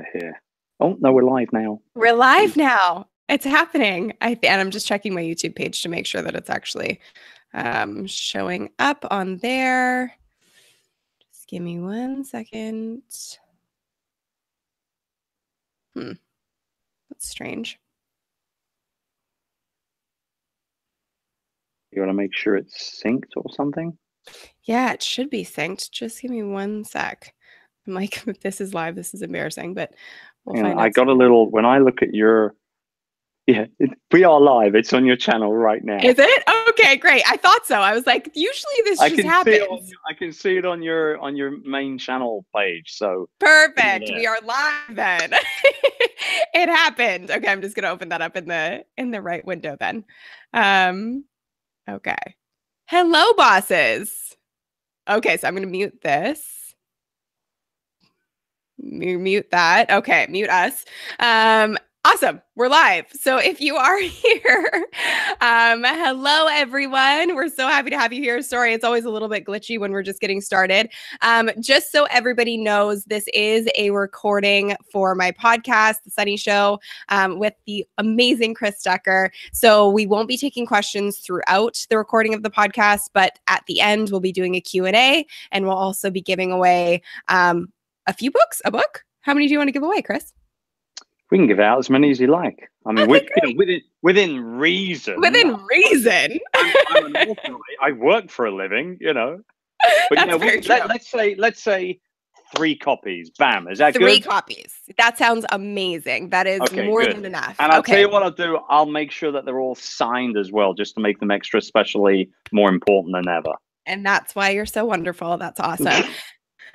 it here. Oh, no, we're live now. We're live now. It's happening. And I'm just checking my YouTube page to make sure that it's actually showing up on there. Just give me 1 second. That's strange. You want to make sure it's synced or something? Yeah, it should be synced. Just give me 1 sec. I'm like, if this is live, this is embarrassing, but we'll find out. I got a little, when I look at your, we are live. It's on your channel right now. Is it? Okay, great. I thought so. I was like, usually this just happens. I can see it on your main channel page. So perfect. We are live then. It happened. Okay, I'm just gonna open that up in the right window then. Okay. Hello, bosses. Okay, so I'm gonna mute this. Mute that. Okay, mute us. Awesome. We're live. So if you are here, hello, everyone. We're so happy to have you here. Sorry, it's always a little bit glitchy when we're just getting started. Just so everybody knows, this is a recording for my podcast, The Sunny Show, with the amazing Chris Ducker. So we won't be taking questions throughout the recording of the podcast, but at the end, we'll be doing a Q&A, and we'll also be giving away a few books, a book. How many do you want to give away, Chris? We can give out as many as you like. I mean, within reason. Within reason. I'm an author. I work for a living, But let's say 3 copies. Bam. Is that 3 good? copies. That sounds amazing. That is more than enough. And I'll tell you what I'll do. I'll make sure that they're all signed as well, just to make them extra specially more important than ever. And that's why you're so wonderful. That's awesome.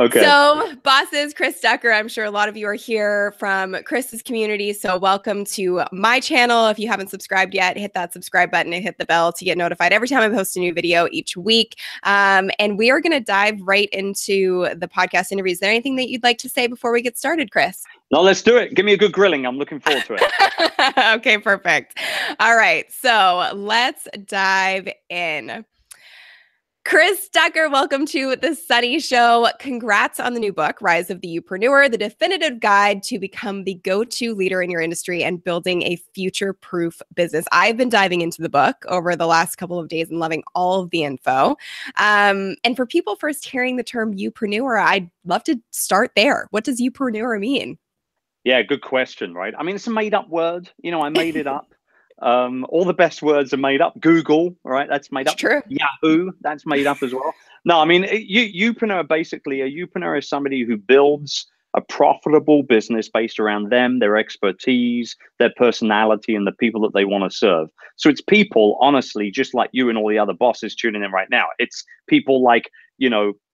Okay. So, bosses, Chris Ducker, I'm sure a lot of you are here from Chris's community. So welcome to my channel. If you haven't subscribed yet, hit that subscribe button and hit the bell to get notified every time I post a new video each week. And we are going to dive right into the podcast interviews. Is there anything that you'd like to say before we get started, Chris? No, let's do it. Give me a good grilling. I'm looking forward to it. Okay, perfect. All right. So let's dive in. Chris Ducker, welcome to The Sunny Show. Congrats on the new book, Rise of the Youpreneur, the definitive guide to become the go-to leader in your industry and building a future-proof business. I've been diving into the book over the last couple of days and loving all of the info. And for people first hearing the term youpreneur, I'd love to start there. What does youpreneur mean? Yeah, good question, right? I mean, it's a made-up word. I made it up. All the best words are made up. Google, right? That's made up. True. Yahoo, that's made up as well. No, I mean, youpreneur, basically, a youpreneur is somebody who builds a profitable business based around them, their expertise, their personality, and the people that they want to serve. So it's people, honestly, just like you and all the other bosses tuning in right now. It's people like,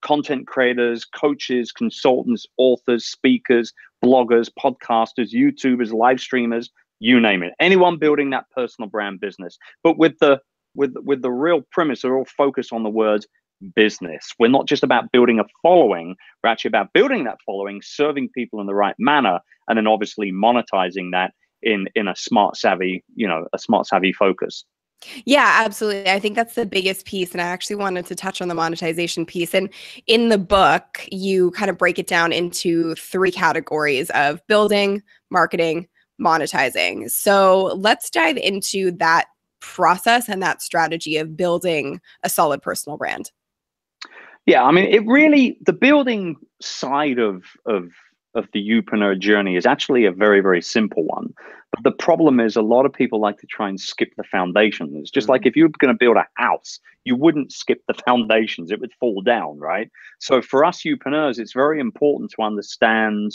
content creators, coaches, consultants, authors, speakers, bloggers, podcasters, YouTubers, live streamers, you name it. Anyone building that personal brand business, but with the real premise, they're all focused on the word business. We're not just about building a following. We're actually about building that following, serving people in the right manner, and then obviously monetizing that in a smart savvy focus. Yeah, absolutely. I think that's the biggest piece. And I actually wanted to touch on the monetization piece. And in the book, you kind of break it down into 3 categories of building, marketing, monetizing. So let's dive into that process and that strategy of building a solid personal brand. Yeah, I mean, the building side of the youpreneur journey is actually a very, very simple one. But the problem is a lot of people like to try and skip the foundations. It's just like if you're going to build a house, you wouldn't skip the foundations. It would fall down, right? So for us youpreneurs, it's very important to understand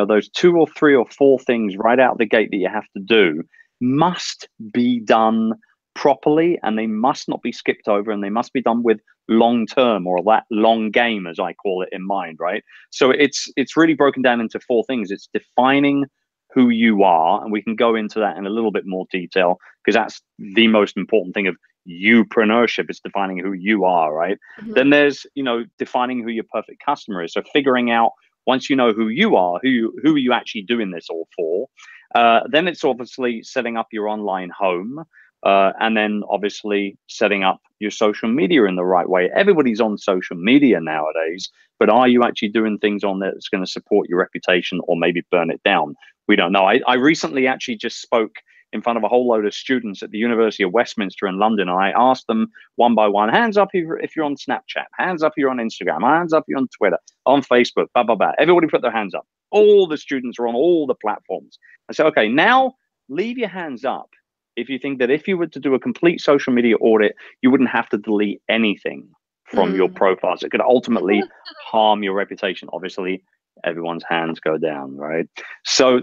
those 2 or 3 or 4 things right out the gate that you have to do must be done properly, and they must not be skipped over, and they must be done with long term, or that long game, as I call it, in mind, right? So it's really broken down into 4 things. It's defining who you are, and we can go into that in a little bit more detail, because that's the most important thing of youpreneurship, is defining who you are, right? Mm-hmm. Then there's defining who your perfect customer is. So figuring out, once you know who you are, who are you actually doing this all for? Then it's obviously setting up your online home, And then obviously setting up your social media in the right way. Everybody's on social media nowadays, but are you actually doing things on there that's going to support your reputation or maybe burn it down? We don't know. I recently actually just spoke in front of a whole load of students at the University of Westminster in London. And I asked them one by one, hands up if you're on Snapchat, hands up if you're on Instagram, hands up if you're on Twitter, on Facebook, blah, blah, blah. Everybody put their hands up. All the students are on all the platforms. I said, okay, now leave your hands up if you think that if you were to do a complete social media audit, you wouldn't have to delete anything from your profiles. It could ultimately harm your reputation. Obviously, everyone's hands go down, right? So,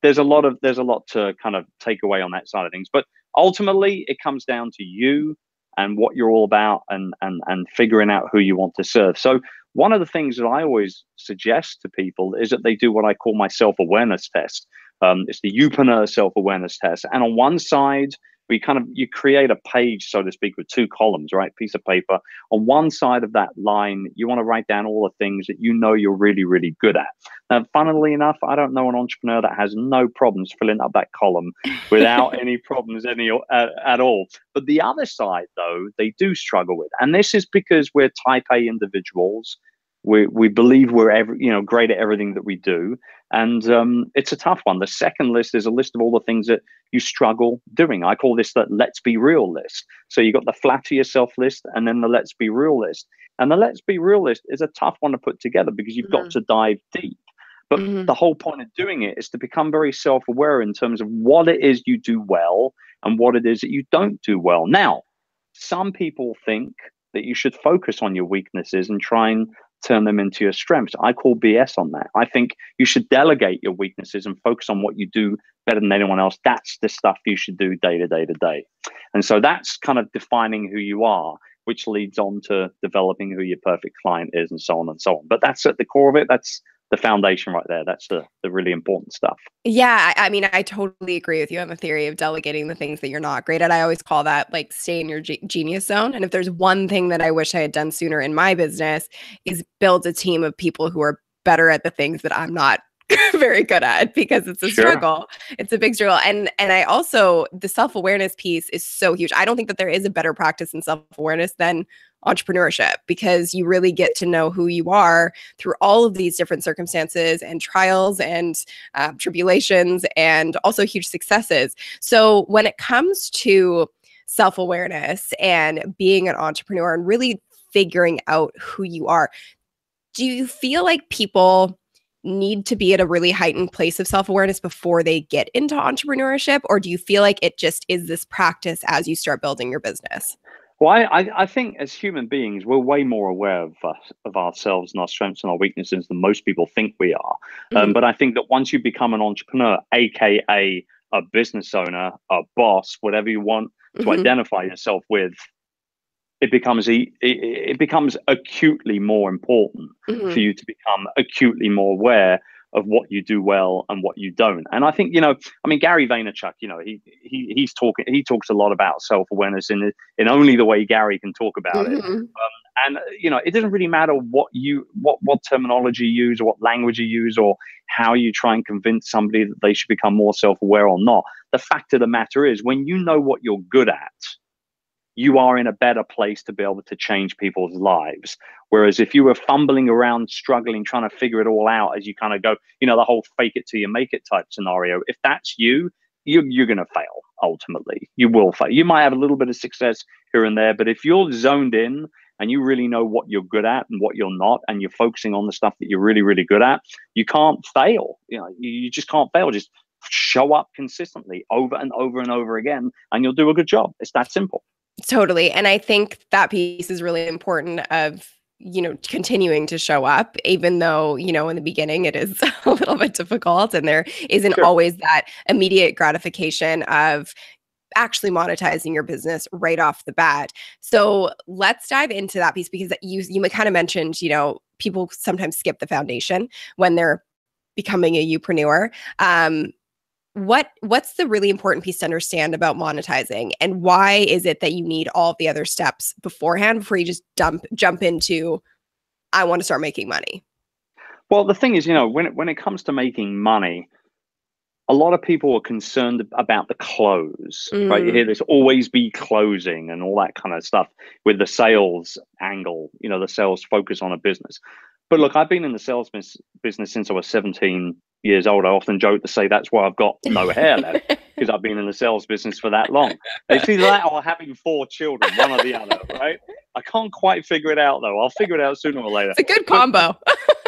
there's a lot to kind of take away on that side of things. But ultimately, it comes down to you and what you're all about and figuring out who you want to serve. So one of the things that I always suggest to people is that they do what I call my self-awareness test. It's the Youpreneur self-awareness test. And on one side, you create a page, so to speak, with two columns, right? Piece of paper. On one side of that line, you want to write down all the things that you know you're really, really good at. Now, funnily enough, I don't know an entrepreneur that has no problems filling up that column without any problems at all. But the other side, though, they do struggle with. And this is because we're type A individuals. We believe we're great at everything that we do. And it's a tough one. The second list is a list of all the things that you struggle doing. I call this the let's be real list. So you got the flatter yourself list and then the let's be real list. And the let's be real list is a tough one to put together because you've got to dive deep. But the whole point of doing it is to become very self-aware in terms of what it is you do well and what it is that you don't do well. Now, some people think that you should focus on your weaknesses and try and turn them into your strengths. I call BS on that. I think you should delegate your weaknesses and focus on what you do better than anyone else. That's the stuff you should do day to day to day. And so that's kind of defining who you are, which leads on to developing who your perfect client is and so on and so on. But that's at the core of it. That's the foundation right there. That's the really important stuff. Yeah. I mean, I totally agree with you on the theory of delegating the things that you're not great at. I always call that like stay in your genius zone. And if there's one thing that I wish I had done sooner in my business is build a team of people who are better at the things that I'm not very good at, because it's a struggle. It's a big struggle. And I also, the self-awareness piece is so huge. I don't think that there is a better practice in self-awareness than entrepreneurship, because you really get to know who you are through all of these different circumstances and trials and tribulations and also huge successes. So when it comes to self-awareness and being an entrepreneur and really figuring out who you are, do you feel like people need to be at a really heightened place of self-awareness before they get into entrepreneurship? Or do you feel like it just is this practice as you start building your business? Well, I think as human beings, we're way more aware of ourselves and our strengths and our weaknesses than most people think we are. But I think that once you become an entrepreneur, aka a business owner, a boss, whatever you want to identify yourself with, it becomes acutely more important for you to become acutely more aware of what you do well and what you don't. And I think, Gary Vaynerchuk, he talks a lot about self-awareness in only the way Gary can talk about it. And it doesn't really matter what terminology you use or what language you use or how you try and convince somebody that they should become more self-aware or not. The fact of the matter is, when you know what you're good at, you are in a better place to be able to change people's lives. Whereas if you were fumbling around, struggling, trying to figure it all out as you kind of go, the whole fake it till you make it type scenario, if that's you're going to fail. Ultimately, you will fail. You might have a little bit of success here and there, but if you're zoned in and you really know what you're good at and what you're not, and you're focusing on the stuff that you're really, really good at, you can't fail. You just can't fail. Just show up consistently over and over and over again, and you'll do a good job. It's that simple. Totally. And I think that piece is really important of, continuing to show up, even though, in the beginning it is a little bit difficult and there isn't always that immediate gratification of actually monetizing your business right off the bat. So let's dive into that piece, because you kind of mentioned, people sometimes skip the foundation when they're becoming a youpreneur. What's the really important piece to understand about monetizing, and why is it that you need all of the other steps beforehand before you just jump into, I want to start making money? Well, the thing is, when it comes to making money, a lot of people are concerned about the close, right? You hear this always be closing and all that kind of stuff with the sales angle, the sales focus on a business. But look, I've been in the sales business since I was 17 years old. I often joke to say that's why I've got no hair left, because I've been in the sales business for that long. It's either that or having 4 children, one or the other, right? I can't quite figure it out, though. I'll figure it out sooner or later. It's a good combo.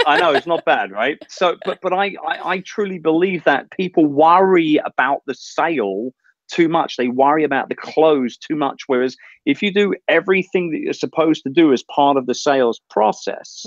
I know, it's not bad, right? So, but I truly believe that people worry about the sale too much. They worry about the close too much. Whereas if you do everything that you're supposed to do as part of the sales process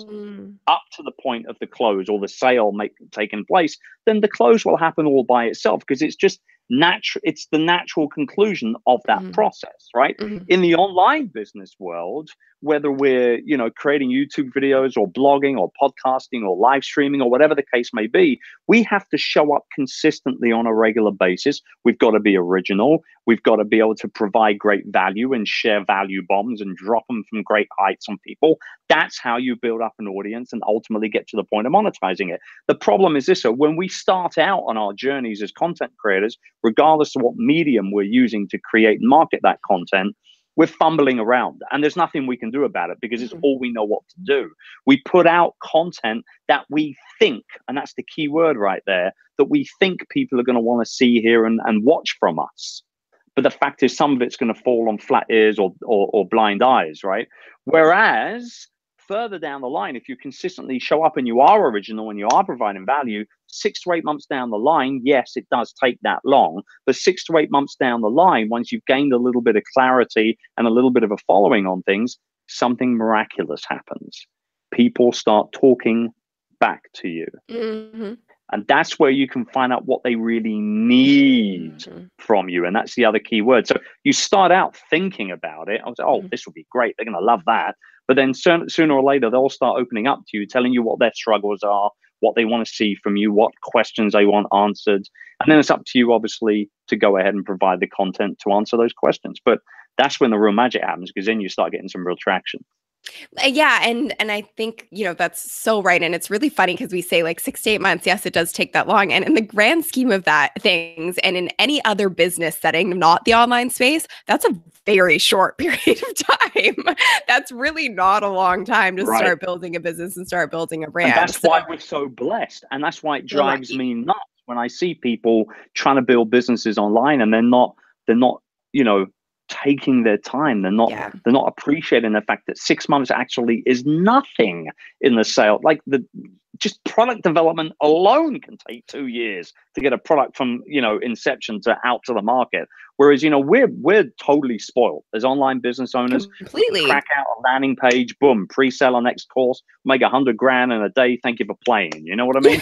up to the point of the close or the sale taking place, then the close will happen all by itself, because it's just natural. It's the natural conclusion of that process, right? In the online business world, whether we're creating YouTube videos or blogging or podcasting or live streaming or whatever the case may be, we have to show up consistently on a regular basis. We've got to be original. We've got to be able to provide great value and share value bombs and drop them from great heights on people. That's how you build up an audience and ultimately get to the point of monetizing it. The problem is this: so when we start out on our journeys as content creators, regardless of what medium we're using to create and market that content, we're fumbling around, and there's nothing we can do about it, because it's all we know what to do. We put out content that we think, and that's the key word right there, that we think people are going to want to see, hear, and watch from us. But the fact is, some of it's going to fall on flat ears or blind eyes, right? Whereas further down the line, if you consistently show up and you are original and you are providing value, 6 to 8 months down the line, yes, it does take that long, but 6 to 8 months down the line, once you've gained a little bit of clarity and a little bit of a following on things, something miraculous happens. People start talking back to you. And that's where you can find out what they really need from you. And that's the other key word. So you start out thinking about it. I was like, oh, this will be great. They're going to love that. But then sooner or later, they'll start opening up to you, telling you what their struggles are, what they want to see from you, what questions they want answered. And then it's up to you, obviously, to go ahead and provide the content to answer those questions. But that's when the real magic happens, because then you start getting some real traction. Yeah. And I think, that's so right. And it's really funny because we say like 6 to 8 months. Yes, it does take that long. And in the grand scheme of things, and in any other business setting, not the online space, that's a very short period of time. That's really not a long time to start building a business and start building a brand. And that's why we're so blessed. And that's why it drives me nuts when I see people trying to build businesses online and they're not, taking their time. They're not appreciating the fact that 6 months actually is nothing in the sale. Like just product development alone can take 2 years to get a product from inception to out to the market. Whereas we're totally spoiled as online business owners. Completely crack out a landing page, boom, pre-sell our next course, make $100,000 in a day. Thank you for playing. You know what I mean?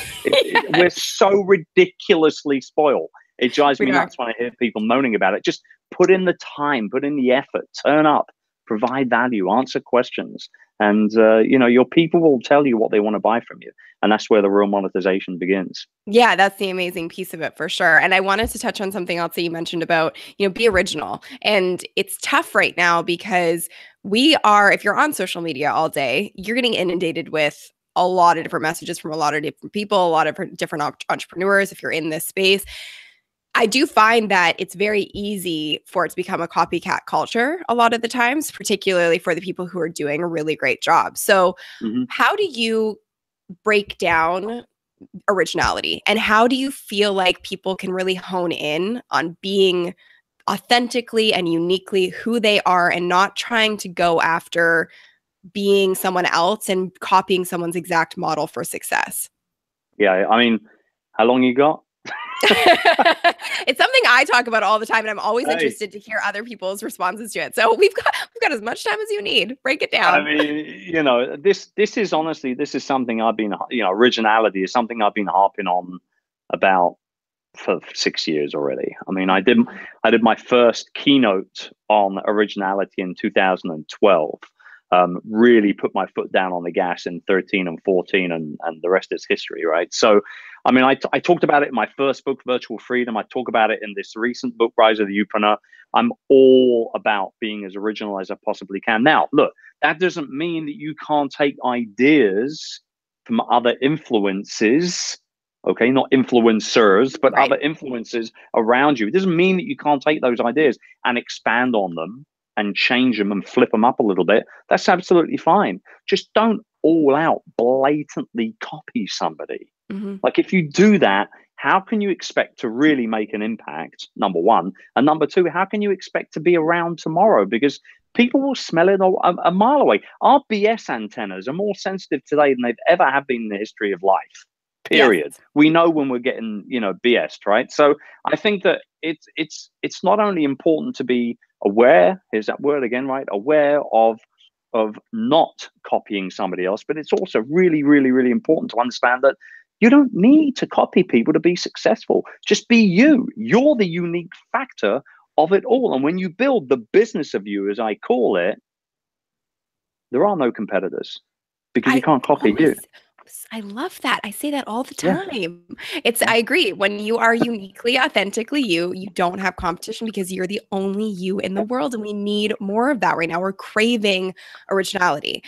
We're so ridiculously spoiled. It drives me nuts when I hear people moaning about it. Just put in the time, put in the effort, turn up, provide value, answer questions. And, your people will tell you what they want to buy from you. And that's where the real monetization begins. Yeah, that's the amazing piece of it for sure. And I wanted to touch on something else that you mentioned about, be original. And it's tough right now because if you're on social media all day, you're getting inundated with a lot of different messages from a lot of different people, a lot of different entrepreneurs. If you're in this space, I do find that it's very easy for it to become a copycat culture a lot of the times, particularly for the people who are doing a really great job. So how do you break down originality, and how do you feel like people can really hone in on being authentically and uniquely who they are and not trying to go after being someone else and copying someone's exact model for success? Yeah, I mean, how long you got? It's something I talk about all the time, and I'm always interested to hear other people's responses to it. So we've got as much time as you need. Break it down. I mean, this is something I've been, originality is something I've been harping on about for 6 years already. I mean, I did my first keynote on originality in 2012. Really put my foot down on the gas in 13 and 14, and the rest is history, right? So, I mean, I talked about it in my first book, Virtual Freedom. I talk about it in this recent book, Rise of the Youpreneur. I'm all about being as original as I possibly can. Now, look, that doesn't mean that you can't take ideas from other influences Okay, not influencers, but Right. other influences around you. It doesn't mean that you can't take those ideas and expand on them and change them and flip them up a little bit. That's absolutely fine. Just don't all out blatantly copy somebody. Hmm. Like if you do that, how can you expect to really make an impact? Number one. And number two, how can you expect to be around tomorrow? Because people will smell it a mile away. Our BS antennas are more sensitive today than they've ever have been in the history of life. Yes. Period. We know when we're getting, BS'd, right? So I think that it's not only important to be aware, here's that word again, right? Aware of not copying somebody else, but it's also really, really, really important to understand that you don't need to copy people to be successful. Just be you. You're the unique factor of it all. And when you build the business of you, as I call it, there are no competitors because you I can't copy you. always, I love that. I say that all the Yeah. time. It's, Yeah. I agree. When you are uniquely, authentically you, you don't have competition because you're the only you in the world. And we need more of that right now. We're craving originality.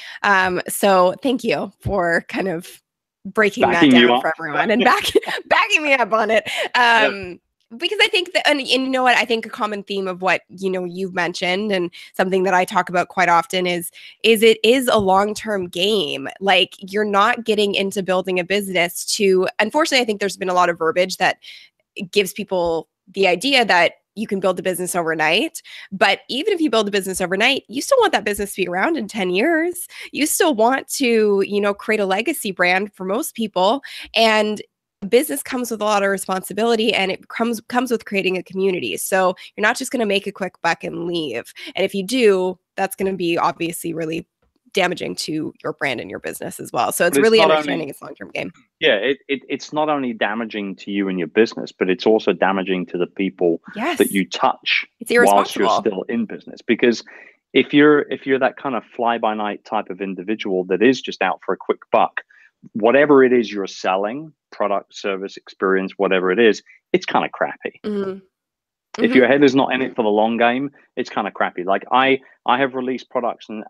So thank you for kind of breaking that Backing you down up. for everyone and backing me up on it. Yeah. Because I think that, and you know what, I think a common theme of what, you've mentioned and something that I talk about quite often is it is a long-term game. Like you're not getting into building a business to, unfortunately, I think there's been a lot of verbiage that gives people the idea that you can build a business overnight. But even if you build a business overnight, you still want that business to be around in 10 years. You still want to, create a legacy brand for most people. And business comes with a lot of responsibility, and it comes with creating a community. So you're not just going to make a quick buck and leave. And if you do, that's going to be obviously really damaging to your brand and your business as well. So it's But it's really not understanding only its long-term game. yeah, it's not only damaging to you and your business, but it's also damaging to the people that Yes, you touch it's whilst you're irresponsible. still in business. Because if you're that kind of fly by night type of individual that is just out for a quick buck, whatever it is you're selling, product, service, experience, whatever it is, it's kind of crappy. Hmm. If Hmm. your head is not in it for the long game, it's kind of crappy. Like I have released products and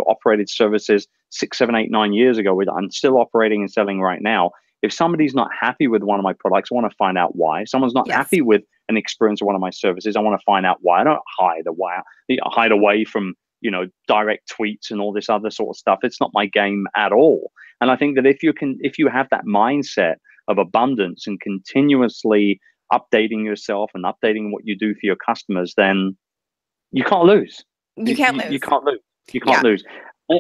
operated services 6, 7, 8, 9 years ago. I'm still operating and selling right now. If somebody's not happy with one of my products, I want to find out why. If someone's not Yes. happy with an experience of one of my services, I want to find out why. I don't hide away from direct tweets and all this other sort of stuff. It's not my game at all. And I think that if you have that mindset of abundance and continuously updating yourself and updating what you do for your customers, then you can't lose. You can't You lose. can't lose. You can't Yeah. lose.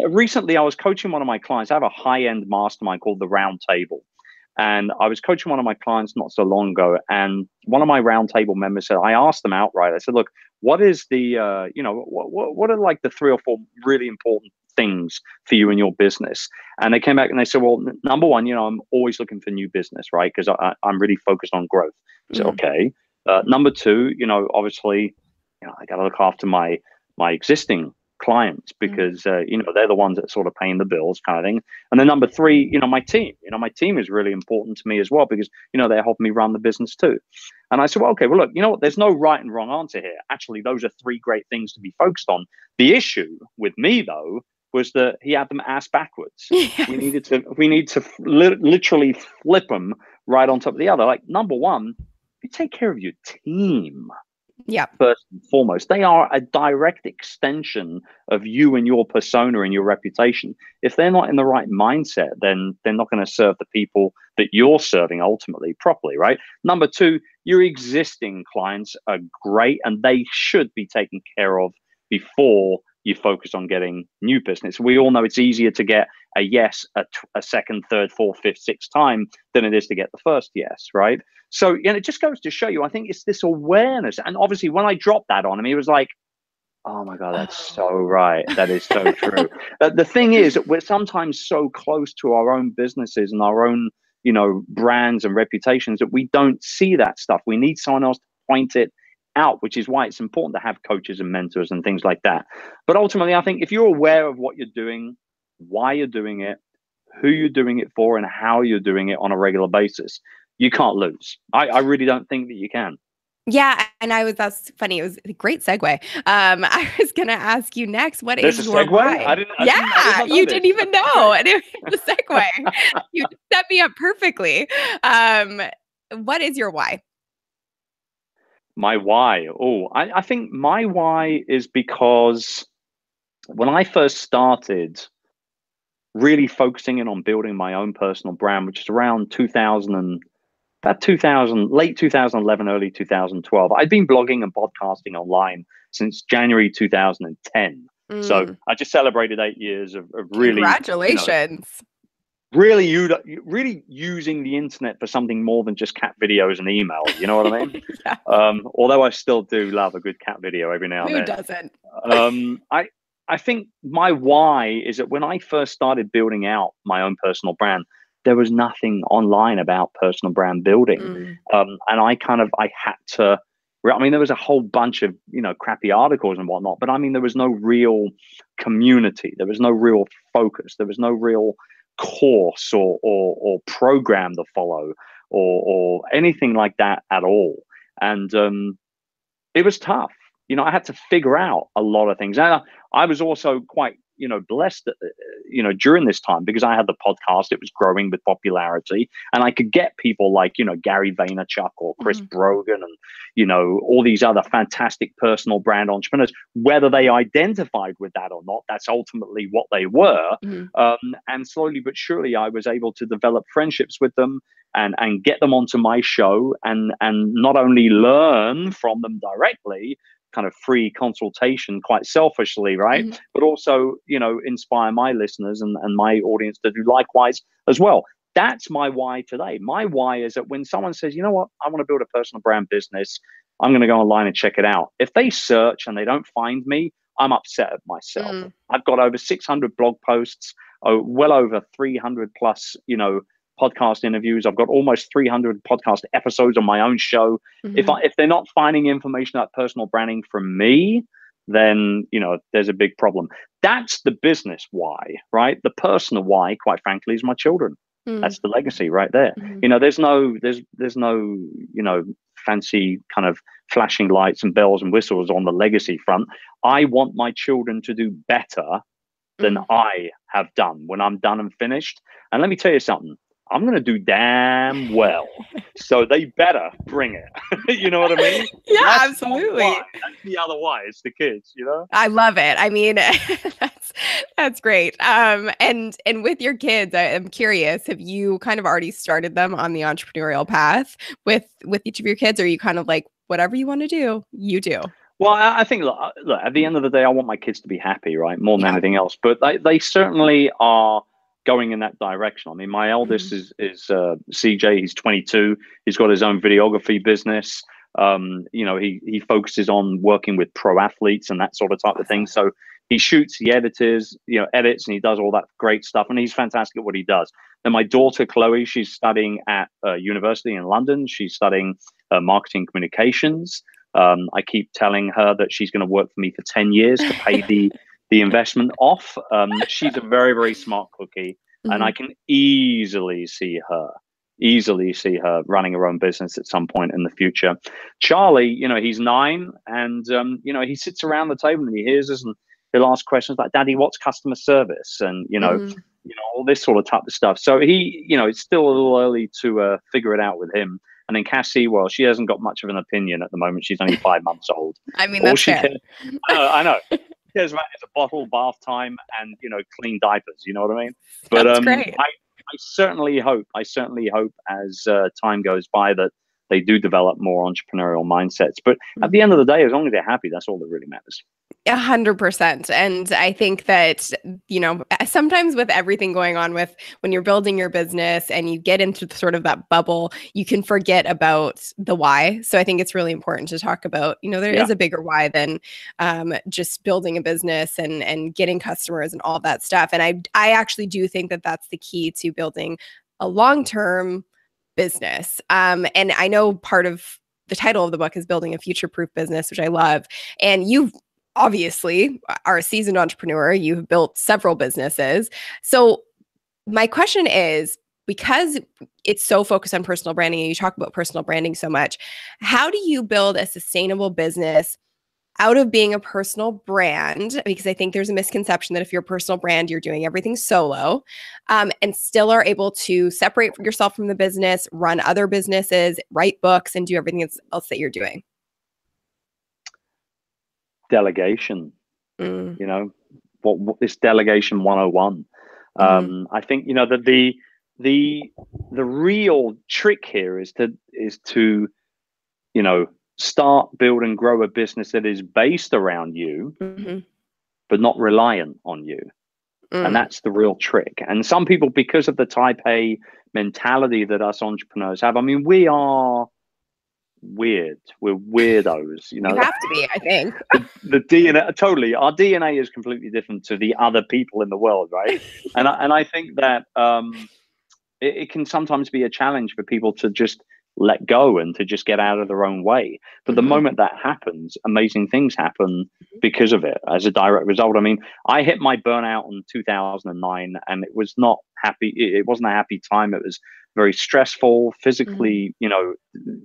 Recently, I was coaching one of my clients. I have a high-end mastermind called the Round Table. And I was coaching one of my clients not so long ago. And one of my round table members said, I asked them outright, I said, look, what is what are like the 3 or 4 really important things for you in your business? And they came back and they said, well, number one, I'm always looking for new business, right? Because I'm really focused on growth. So, Mhm. okay. Number two, obviously, I got to look after my existing clients Mhm. because they're the ones that sort of paying the bills kind of thing. And then number three, my team is really important to me as well because they're helping me run the business too. And I said, well, okay, well, look, you know what, there's no right and wrong answer here. Actually, those are 3 great things to be focused on. The issue with me though was that he had them ass backwards. We Yes. need to literally flip them right on top of the other. Like number one, you take care of your team Yeah. first and foremost. They are a direct extension of you and your persona and your reputation. If they're not in the right mindset, then they're not going to serve the people that you're serving ultimately properly, right? Number two, your existing clients are great and they should be taken care of before you focus on getting new business. We all know it's easier to get a yes a second, third, fourth, fifth, sixth time than it is to get the first yes, right? So, it just goes to show you, I think it's this awareness. And obviously, when I dropped that on him, he was like, oh my God, that's so right. That is so true. The thing is, we're sometimes so close to our own businesses and our own, brands and reputations that we don't see that stuff. We need someone else to point it out, which is why it's important to have coaches and mentors and things like that. But ultimately, I think if you're aware of what you're doing, why you're doing it, who you're doing it for, and how you're doing it on a regular basis, you can't lose. I really don't think that you can. Yeah, and that's funny. It was a great segue. I was gonna ask you next, what There's is a your segue. why? I did Yeah, not know you this. didn't even know. And it was the segue. You set me up perfectly. What is your why? My why. Oh, I think my why is because when I first started really focusing in on building my own personal brand, which is around 2000 and about 2000, late 2011, early 2012. I'd been blogging and podcasting online since January 2010. So Mm, I just celebrated 8 years of really, congratulations. really using the internet for something more than just cat videos and emails. You know what I mean? Yeah, Although I still do love a good cat video every now and who then. doesn't? Um, I I think my why is that when I first started building out my own personal brand, there was nothing online about personal brand building, Mm, and I had to. I mean, there was a whole bunch of crappy articles and whatnot, but I mean, there was no real community. There was no real focus. There was no real course or program to follow or anything like that at all. And it was tough. I had to figure out a lot of things. And I was also quite, blessed, during this time because I had the podcast. It was growing with popularity, and I could get people like, Gary Vaynerchuk or Chris mhm, Brogan and, all these other fantastic personal brand entrepreneurs, whether they identified with that or not. That's ultimately what they were. mhm, And slowly but surely, I was able to develop friendships with them and get them onto my show and not only learn from them directly, kind of free consultation quite selfishly, right, mhm. but also inspire my listeners and my audience to do likewise as well. That's my why today. My why is that when someone says, you know what, I want to build a personal brand business, I'm going to go online and check it out. If they search and they don't find me, I'm upset at myself. Mm, I've got over 600 blog posts, well over 300 plus podcast interviews. I've got almost 300 podcast episodes on my own show. mhm. If they're not finding information about personal branding from me, then there's a big problem. That's the business why, right? The personal why, quite frankly, is my children. Mm, That's the legacy right there. mhm. There's no fancy kind of flashing lights and bells and whistles on the legacy front. I want my children to do better than Mm. I have done when I'm done and finished. And let me tell you something, I'm going to do damn well. So they better bring it. You know what I mean? Yeah, That's my why. absolutely. That's the other why. It's the kids. I love it. I mean, that's great. And with your kids, I am curious, have you kind of already started them on the entrepreneurial path with each of your kids, or are you kind of like, whatever you want to do, you do? Well, I think, look, at the end of the day, I want my kids to be happy, right? More than Yeah. anything else. But they certainly are going in that direction. I mean, my Mhm. eldest is CJ. He's 22. He's got his own videography business. He focuses on working with pro athletes and that sort of type of thing. Awesome. So he shoots, he edits, and he does all that great stuff. And he's fantastic at what he does. Then my daughter Chloe, she's studying at university in London. She's studying marketing communications. I keep telling her that she's going to work for me for 10 years to pay the investment off. She's a very, very smart cookie, and I Mhm. can easily see her running her own business at some point in the future. Charlie, he's 9, and he sits around the table and he hears us, and he'll ask questions like, "Daddy, what's customer service?" And Mhm. all this sort of type of stuff. So it's still a little early to figure it out with him. And then Cassie, well, she hasn't got much of an opinion at the moment. She's only 5 months old. I mean, All that's she fair. cares, I know. She cares about is a bottle, bath time, and clean diapers. You know what I mean? But That's great. I certainly hope. As time goes by that they do develop more entrepreneurial mindsets. But at the end of the day, as long as they're happy, that's all that really matters. 100%. And I think that, sometimes with everything going on with when you're building your business and you get into sort of that bubble, you can forget about the why. So I think it's really important to talk about, there Yeah. is a bigger why than just building a business and getting customers and all that stuff. And I actually do think that that's the key to building a long-term business. And I know part of the title of the book is Building a Future-Proof Business, which I love. And you've obviously are a seasoned entrepreneur. You've built several businesses. So my question is, because it's so focused on personal branding, and you talk about personal branding so much. How do you build a sustainable business out of being a personal brand? Because I think there's a misconception that if you're a personal brand, you're doing everything solo, and still are able to separate yourself from the business, run other businesses, write books, and do everything else that you're doing. Delegation. You know, what this delegation 101. I think, you know, that the real trick here is to you know, start, build, and grow a business that is based around you, but not reliant on you. And that's the real trick. And some people, because of the type A mentality that us entrepreneurs have, I mean, we are weird. We're weirdos, you know. You have to be, I think. The DNA, totally. Our DNA is completely different to the other people in the world, right? and I think that it can sometimes be a challenge for people to just let go and to just get out of their own way. But the moment that happens, amazing things happen because of it as a direct result. I mean, I hit my burnout in 2009, and it was not happy. It wasn't a happy time. It was very stressful, physically, you know,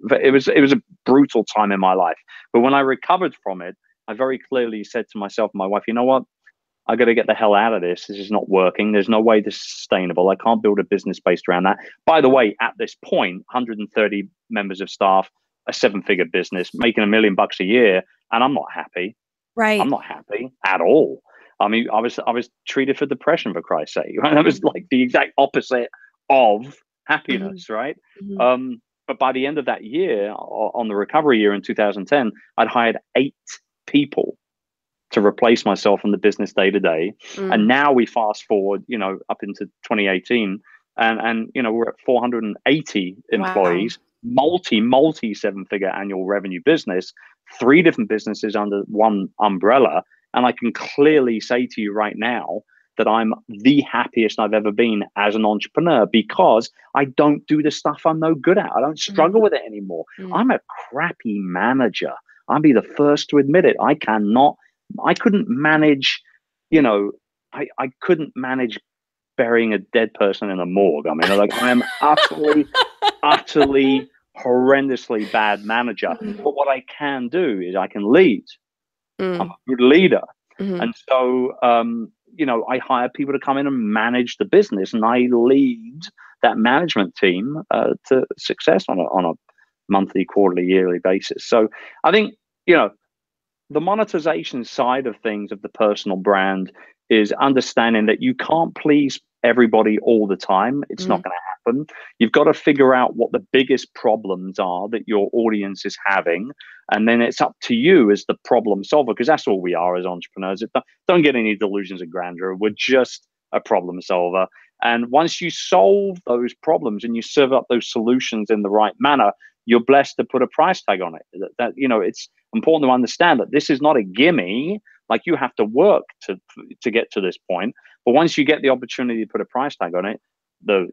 it was a brutal time in my life. But when I recovered from it, I very clearly said to myself and my wife, you know what? I got to get the hell out of this. This is not working. There's no way this is sustainable. I can't build a business based around that. By the way, at this point, 130 members of staff, a 7-figure business, making $1 million a year, and I'm not happy. Right. I'm not happy at all. I mean, I was treated for depression, for Christ's sake. Right? That was like the exact opposite of happiness, right? But by the end of that year, on the recovery year in 2010, I'd hired 8 people to replace myself in the business day to day. And now we fast forward, you know, up into 2018, and you know, we're at 480 employees, multi 7-figure annual revenue business, 3 different businesses under one umbrella. And I can clearly say to you right now that I'm the happiest I've ever been as an entrepreneur, because I don't do the stuff I'm no good at. I don't struggle with it anymore. I'm a crappy manager. I'll be the first to admit it. I couldn't manage, you know, I couldn't manage burying a dead person in a morgue. I mean, like, I am utterly horrendously bad manager. But what I can do is I can lead. I'm a good leader. And so, you know, I hire people to come in and manage the business, and I lead that management team to success on a monthly, quarterly, yearly basis. So I think, you know, the monetization side of things of the personal brand is understanding that you can't please everybody all the time. It's not going to happen. You've got to figure out what the biggest problems are that your audience is having. And then it's up to you as the problem solver, because that's all we are as entrepreneurs. Don't get any delusions of grandeur. We're just a problem solver. And once you solve those problems and you serve up those solutions in the right manner, you're blessed to put a price tag on it. That you know, it's important to understand that this is not a gimme. Like, you have to work to get to this point. But once you get the opportunity to put a price tag on it, the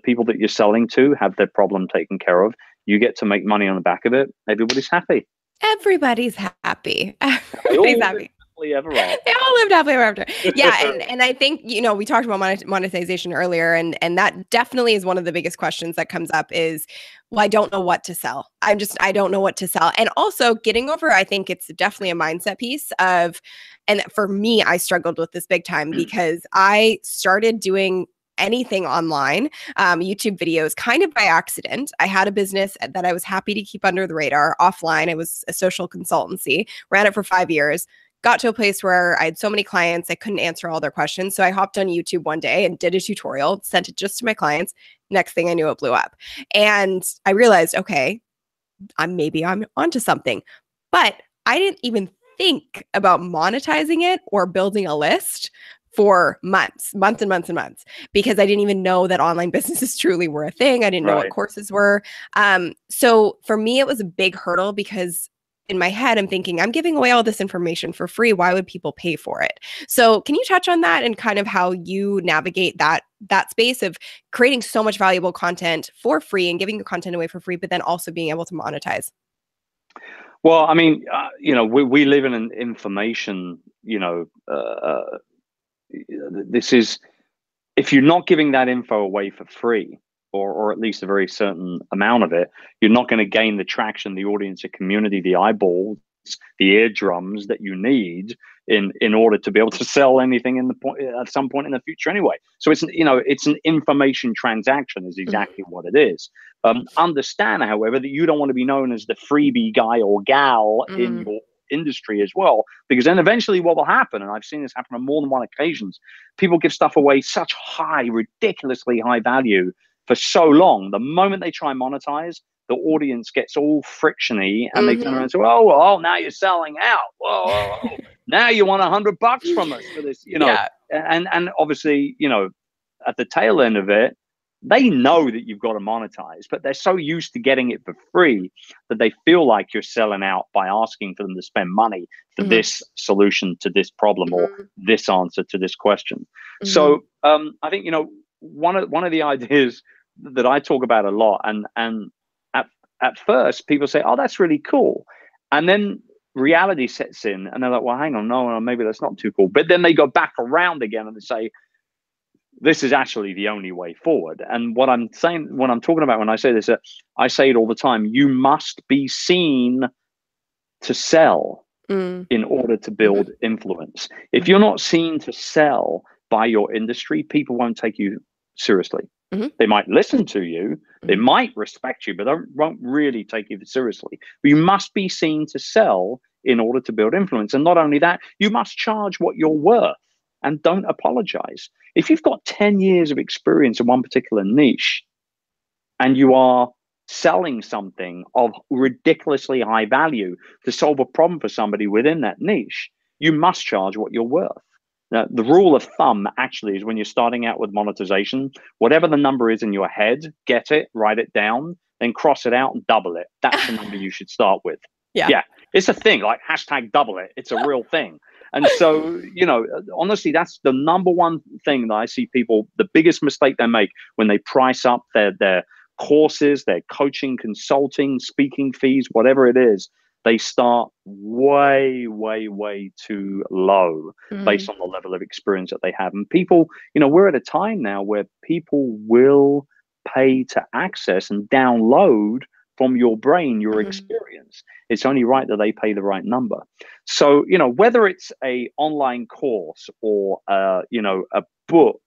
people that you're selling to have their problem taken care of. You get to make money on the back of it. Everybody's happy. Everybody's happy. Everybody's happy. Ever after. They all lived happily ever after. Yeah, and I think, you know, we talked about monetization earlier, and that definitely is one of the biggest questions that comes up is, well, I don't know what to sell. I don't know what to sell. And also getting over, I think it's definitely a mindset piece of, and for me, I struggled with this big time because I started doing anything online, YouTube videos, kind of by accident. I had a business that I was happy to keep under the radar offline. It was a social consultancy, ran it for 5 years. Got to a place where I had so many clients, I couldn't answer all their questions. So I hopped on YouTube one day and did a tutorial, sent it just to my clients. Next thing I knew, it blew up. And I realized, okay, I'm onto something. But I didn't even think about monetizing it or building a list for months and months, because I didn't even know that online businesses truly were a thing. I didn't know what courses were. So for me, it was a big hurdle, because in my head, I'm thinking, I'm giving away all this information for free. Why would people pay for it? So can you touch on that and kind of how you navigate that space of creating so much valuable content for free and giving your content away for free, but then also being able to monetize? Well, I mean, you know, we live in an information, you know, this is, if you're not giving that info away for free, or at least a very certain amount of it, you're not going to gain the traction, the audience, the community, the eyeballs, the eardrums that you need in order to be able to sell anything at some point in the future anyway. So it's an information transaction is exactly what it is. Understand, however, that you don't want to be known as the freebie guy or gal in your industry as well, because then eventually what will happen, and I've seen this happen on more than one occasions, people give stuff away such ridiculously high value for so long. The moment they try and monetize, the audience gets all frictiony and they turn around and say, oh, well, now you're selling out. Whoa. Now you want $100 from us for this, and obviously, at the tail end of it, they know that you've got to monetize, but they're so used to getting it for free that they feel like you're selling out by asking for them to spend money for this solution to this problem or this answer to this question. So I think, one of the ideas that I talk about a lot, and at first people say, oh, that's really cool. And then reality sets in and they're like, well, hang on, no, maybe that's not too cool. But then they go back around again and they say, this is actually the only way forward. And what I'm talking about when I say this, I say it all the time, you must be seen to sell in order to build influence. If you're not seen to sell by your industry, people won't take you seriously. They might listen to you, they might respect you, but won't really take you seriously. But you must be seen to sell in order to build influence. And not only that, you must charge what you're worth and don't apologize. If you've got 10 years of experience in one particular niche and you are selling something of ridiculously high value to solve a problem for somebody within that niche, you must charge what you're worth. Now, the rule of thumb actually is when you're starting out with monetization, whatever the number is in your head, get it, write it down, then cross it out and double it. That's the number you should start with. Yeah. It's a thing, like hashtag double it. It's a real thing. And so, honestly, that's the number one thing that I see people, the biggest mistake they make when they price up their courses, their coaching, consulting, speaking fees, whatever it is. They start way, way, way too low based on the level of experience that they have. And people, we're at a time now where people will pay to access and download from your brain your experience. It's only right that they pay the right number. So, whether it's a online course or, a book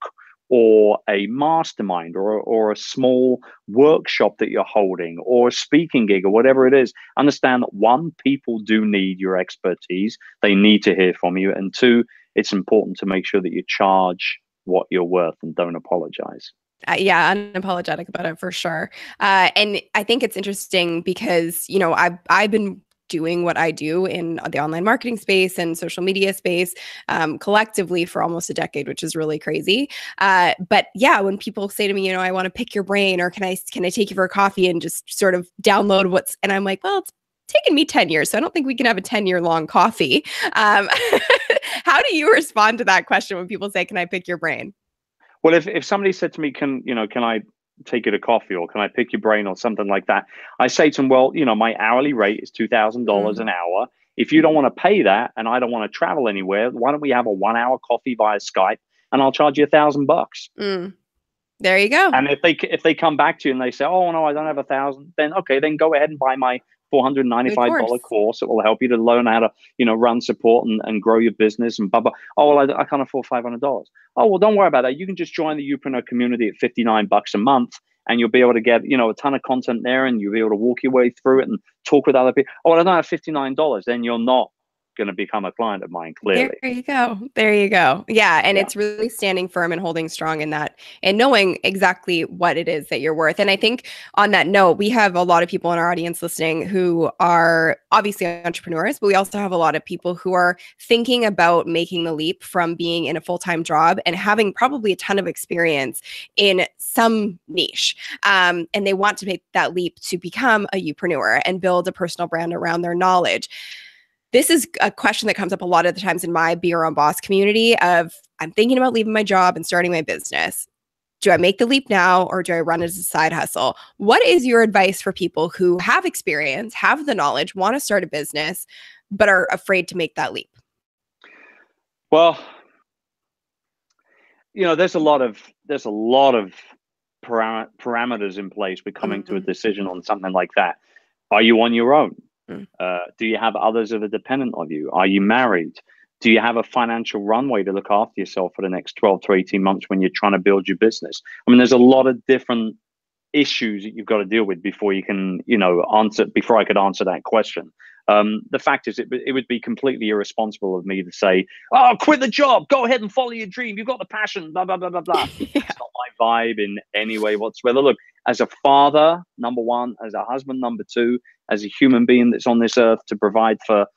or a mastermind or a small workshop that you're holding or a speaking gig or whatever it is, understand that one, people do need your expertise. They need to hear from you. And two, it's important to make sure that you charge what you're worth and don't apologize. Unapologetic about it for sure. And I think it's interesting because, I've been doing what I do in the online marketing space and social media space collectively for almost a decade, which is really crazy. But yeah, when people say to me, I want to pick your brain, or can I take you for a coffee and just sort of download and I'm like, well, it's taken me 10 years, so I don't think we can have a 10-year long coffee. How do you respond to that question when people say, can I pick your brain? Well, if somebody said to me, can I take you to coffee or can I pick your brain or something like that, I say to them, well, my hourly rate is $2,000 an hour. If you don't want to pay that and I don't want to travel anywhere, why don't we have a 1-hour coffee via Skype and I'll charge you $1,000. There you go. And if they come back to you and they say, oh no, I don't have 1,000, then okay, then go ahead and buy my $495 course. It will help you to learn how to, run, support and grow your business and blah, blah. Oh, well, I can't afford $500. Oh, well, don't worry about that. You can just join the Youpreneur community at $59 a month and you'll be able to get, a ton of content there and you'll be able to walk your way through it and talk with other people. Oh, well, I don't have $59. Then you're not going to become a client of mine, clearly. There you go. Yeah. And it's really standing firm and holding strong in that and knowing exactly what it is that you're worth. And I think on that note, we have a lot of people in our audience listening who are obviously entrepreneurs, but we also have a lot of people who are thinking about making the leap from being in a full-time job and having probably a ton of experience in some niche. And they want to make that leap to become a youpreneur and build a personal brand around their knowledge. This is a question that comes up a lot of the times in my Be Your Own Boss community of, I'm thinking about leaving my job and starting my business. Do I make the leap now or do I run it as a side hustle? What is your advice for people who have experience, have the knowledge, want to start a business, but are afraid to make that leap? Well, there's a lot of parameters in place. We're coming to a decision on something like that. Are you on your own? Do you have others that are dependent on you? Are you married? Do you have a financial runway to look after yourself for the next 12 to 18 months when you're trying to build your business? I mean, there's a lot of different issues that you've got to deal with before you can, before I could answer that question. The fact is, it would be completely irresponsible of me to say, oh, quit the job, go ahead and follow your dream. You've got the passion, blah, blah, blah, blah, blah. It's not my vibe in any way whatsoever. Look, as a father, number one, as a husband, number two, as a human being that's on this earth to provide for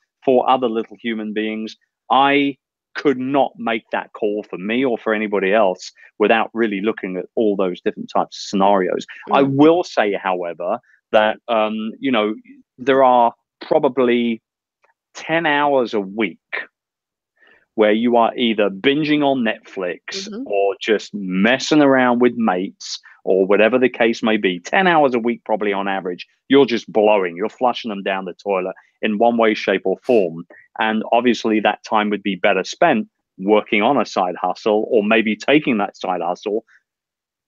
other little human beings, I could not make that call for me or for anybody else without really looking at all those different types of scenarios. I will say, however, that, there are probably 10 hours a week where you are either binging on Netflix or just messing around with mates or whatever the case may be. 10 hours a week, probably on average, you're just blowing, you're flushing them down the toilet in one way, shape or form. And obviously that time would be better spent working on a side hustle, or maybe taking that side hustle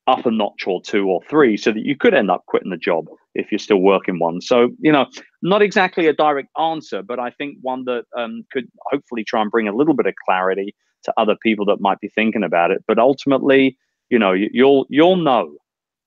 up a notch or two or three so that you could end up quitting the job if you're still working one. So, not exactly a direct answer, but I think one that could hopefully try and bring a little bit of clarity to other people that might be thinking about it. But ultimately, you'll know,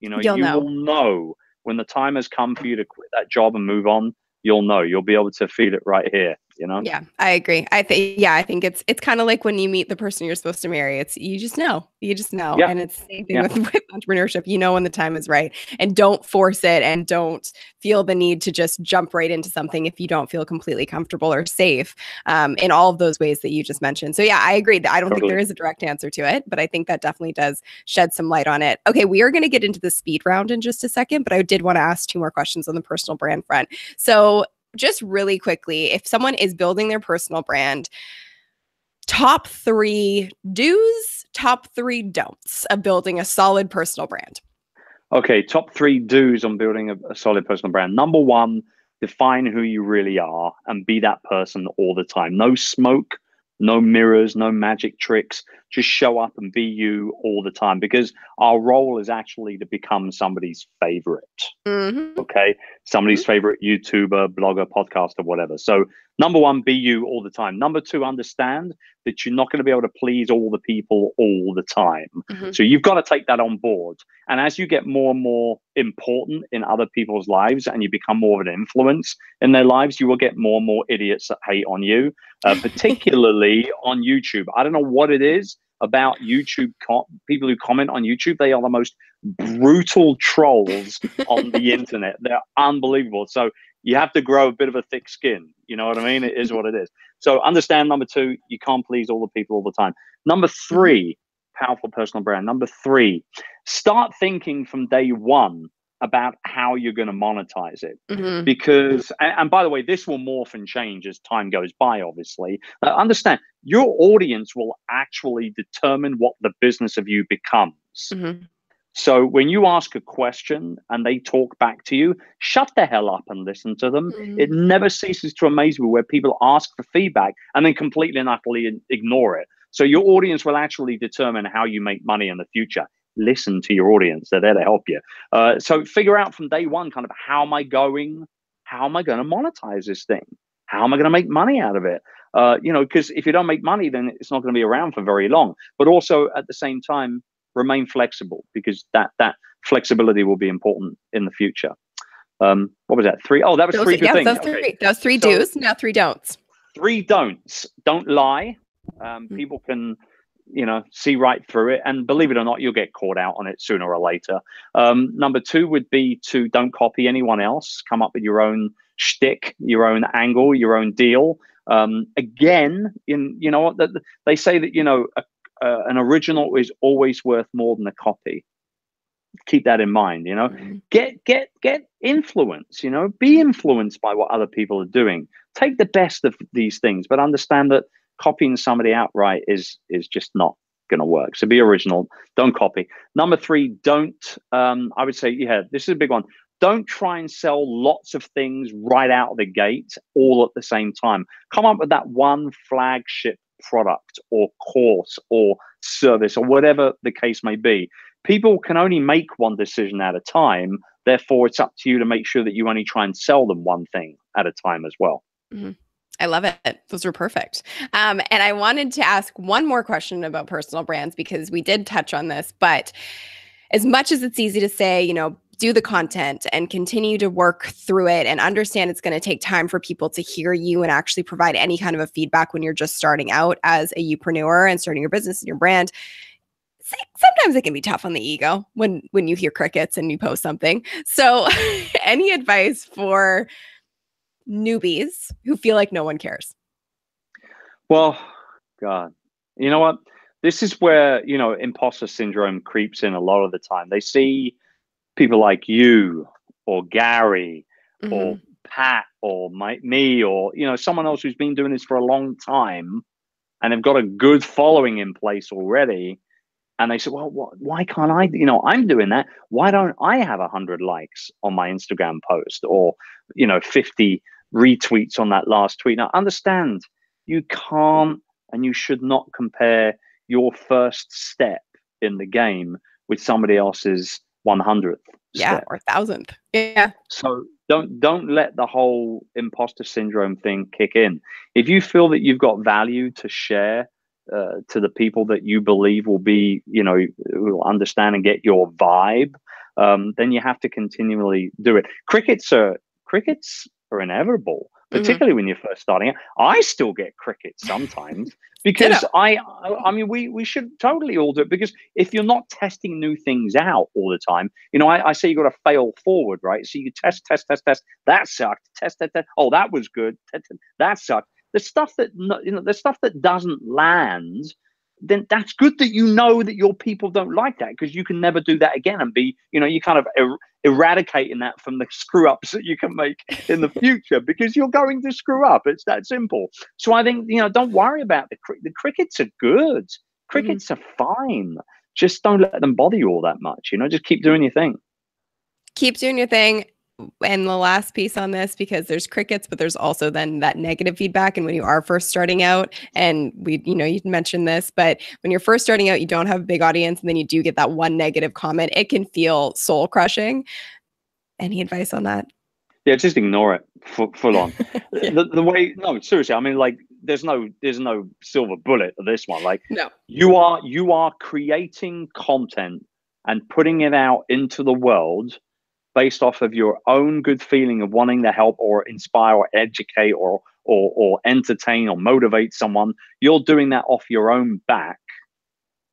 will know when the time has come for you to quit that job and move on. You'll be able to feel it right here. Yeah, I agree. I think it's kind of like when you meet the person you're supposed to marry. You just know. Yeah. And it's the same thing with entrepreneurship. When the time is right, and don't force it, and don't feel the need to just jump right into something if you don't feel completely comfortable or safe, in all of those ways that you just mentioned. So yeah, I agree that I don't think there is a direct answer to it, but I think that definitely does shed some light on it. Okay, we are going to get into the speed round in just a second, but I did want to ask 2 more questions on the personal brand front. So just really quickly, if someone is building their personal brand, top 3 do's, top 3 don'ts of building a solid personal brand. Okay, top 3 do's on building a solid personal brand. Number 1, define who you really are and be that person all the time. No smoke, no mirrors, no magic tricks. Just show up and be you all the time, because our role is actually to become somebody's favorite. Okay, somebody's favorite YouTuber, blogger, podcaster, whatever. So number 1, be you all the time. Number 2, understand that you're not going to be able to please all the people all the time. So you've got to take that on board. And as you get more and more important in other people's lives and you become more of an influence in their lives, you will get more and more idiots that hate on you, particularly on YouTube. I don't know what it is about YouTube, people who comment on YouTube. They are the most brutal trolls on the internet. They're unbelievable. So you have to grow a bit of a thick skin. You know what I mean? It is what it is. So understand, number 2, you can't please all the people all the time. Number 3, powerful personal brand. Number 3, start thinking from day one about how you're going to monetize it. Because, and by the way, this will morph and change as time goes by, obviously. Understand, your audience will actually determine what the business of you becomes. So when you ask a question and they talk back to you, shut the hell up and listen to them. It never ceases to amaze me where people ask for feedback and then completely and utterly ignore it. So your audience will actually determine how you make money in the future. Listen to your audience. They're there to help you. So figure out from day one, kind of, how am I going to monetize this thing? How am I going to make money out of it? Because if you don't make money, then it's not going to be around for very long. But also at the same time, remain flexible, because that flexibility will be important in the future. What was that? 3? Oh, that was 3 good things. That was 3 do's. Now 3 don'ts. 3 don'ts. Don't lie. People can, see right through it. And believe it or not, you'll get caught out on it sooner or later. Number 2 would be to don't copy anyone else. Come up with your own shtick, your own angle, your own deal. Again, they say that, an original is always worth more than a copy. Keep that in mind. Get influence. Be influenced by what other people are doing. Take the best of these things, but understand that copying somebody outright is just not going to work. So be original. Don't copy. Number 3, don't. I would say, this is a big one. Don't try and sell lots of things right out of the gate all at the same time. Come up with that one flagship product or course or service or whatever the case may be. people can only make one decision at a time. Therefore, it's up to you to make sure that you only try and sell them one thing at a time as well. Mm-hmm. I love it. Those were perfect. And I wanted to ask one more question about personal brands because we did touch on this, but as much as it's easy to say, you know, do the content and continue to work through it and understand it's going to take time for people to hear you and actually provide any kind of a feedback when you're just starting out as a youpreneur and starting your business and your brand. Sometimes it can be tough on the ego when you hear crickets and you post something. So any advice for newbies who feel like no one cares? Well, God, you know what? This is where, you know, imposter syndrome creeps in a lot of the time. They see people like you or Gary or Pat or me or, you know, someone else who's been doing this for a long time and have got a good following in place already. And they say, well, why can't I? You know, I'm doing that. Why don't I have 100 likes on my Instagram post or, you know, 50 retweets on that last tweet? Now, understand, you can't and you should not compare your first step in the game with somebody else's 100th step. Or 1,000th. Yeah. So don't let the whole imposter syndrome thing kick in. If you feel that you've got value to share to the people that you believe will be, you know, who will understand and get your vibe, then you have to continually do it. Crickets are inevitable, particularly when you're first starting out. I still get crickets sometimes because I mean, we should totally all do it, because if you're not testing new things out all the time, you know, I say you got to fail forward, right? So you test. That sucked. Test. Oh, that was good. That sucked. The stuff that, you know, the stuff that doesn't land, then that's good that you know that your people don't like that, because you can never do that again and be, you know, you kind of eradicating that from the screw ups that you can make in the future, because you're going to screw up. It's that simple. So I think, you know, don't worry about the crickets are good. Crickets are fine. Just don't let them bother you all that much. You know, just keep doing your thing. Keep doing your thing. And the last piece on this, because there's crickets, but there's also then that negative feedback. And when you are first starting out, and you know, you mentioned this, but when you're first starting out, you don't have a big audience, and then you do get that one negative comment, it can feel soul crushing. Any advice on that? Yeah, just ignore it full on. The way, no, seriously, I mean, like, there's no silver bullet to this one. Like, no, you are creating content and putting it out into the world based off of your own good feeling of wanting to help or inspire or educate or entertain or motivate someone. You're doing that off your own back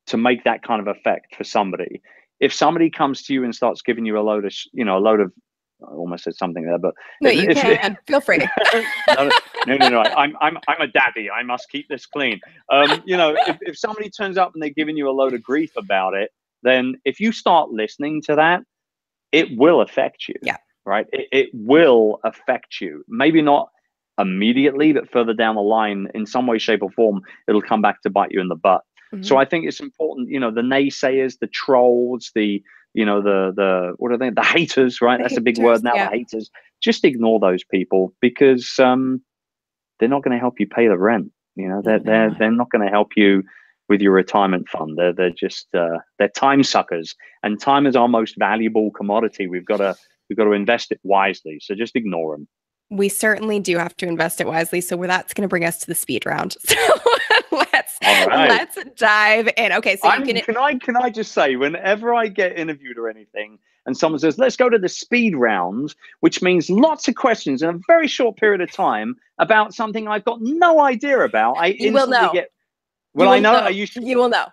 to make that kind of effect for somebody. If somebody comes to you and starts giving you a load of, I almost said something there, but no, you can feel free. No. I'm a daddy. I must keep this clean. You know, if somebody turns up and they're giving you a load of grief about it, then if you start listening to that, it will affect you. Yeah. Right. It will affect you. Maybe not immediately, but further down the line, in some way, shape, or form, it'll come back to bite you in the butt. So I think it's important, you know, the naysayers, the trolls, the what are they? The haters, right? That's a big word now. Yeah. The haters. Just ignore those people, because they're not going to help you pay the rent. You know, they're not going to help you with your retirement fund. They're just they're time suckers, and time is our most valuable commodity. We've got to invest it wisely. So just ignore them. We certainly do have to invest it wisely. So that's going to bring us to the speed round. So let's dive in. Okay, so can I just say, whenever I get interviewed or anything, and someone says, "Let's go to the speed round," which means lots of questions in a very short period of time about something I've got no idea about, I instantly get. Well, I know. You will know.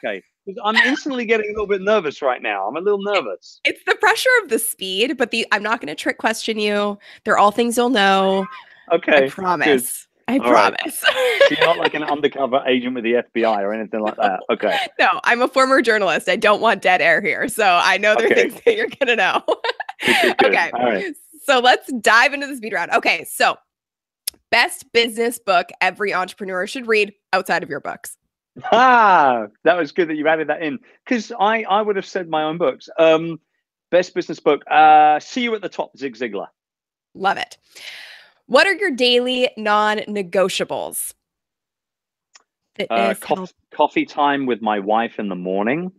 Okay. I'm instantly getting a little bit nervous right now. I'm a little nervous. It's the pressure of the speed, but I'm not going to trick question you. They're all things you'll know. Okay. I promise. Good. I promise. Right. So you're not like an undercover agent with the FBI or anything like that. Okay. No, I'm a former journalist. I don't want dead air here. So I know there are things that you're going to know. Good. Okay. All right. So let's dive into the speed round. Okay. So best business book every entrepreneur should read outside of your books. That was good that you added that in, because I would have said my own books. Best business book, See You at the Top, Zig Ziglar. Love it. What are your daily non-negotiables? Coffee time with my wife in the morning.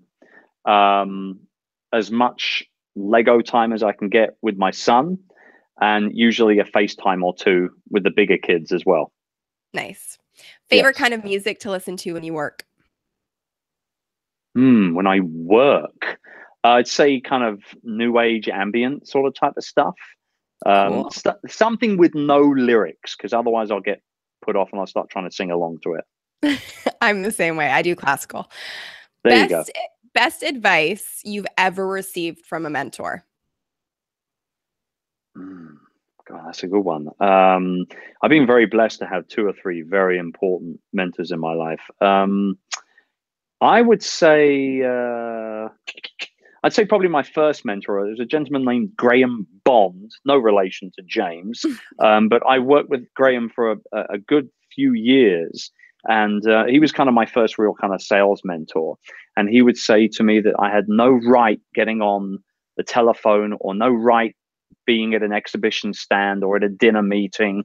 as much Lego time as I can get with my son, and usually a FaceTime or two with the bigger kids as well. Nice. Favorite Yes. kind of music to listen to when you work? When I work, I'd say kind of new age ambient sort of type of stuff. Cool. Something with no lyrics, because otherwise I'll get put off and I'll start trying to sing along to it. I'm the same way. I do classical. There you go. Best advice you've ever received from a mentor? God, that's a good one. I've been very blessed to have 2 or 3 very important mentors in my life. I would say, I'd say probably my first mentor. There's a gentleman named Graham Bond, no relation to James, but I worked with Graham for a good few years. And he was kind of my first real kind of sales mentor. And he would say to me that I had no right getting on the telephone or no right being at an exhibition stand or at a dinner meeting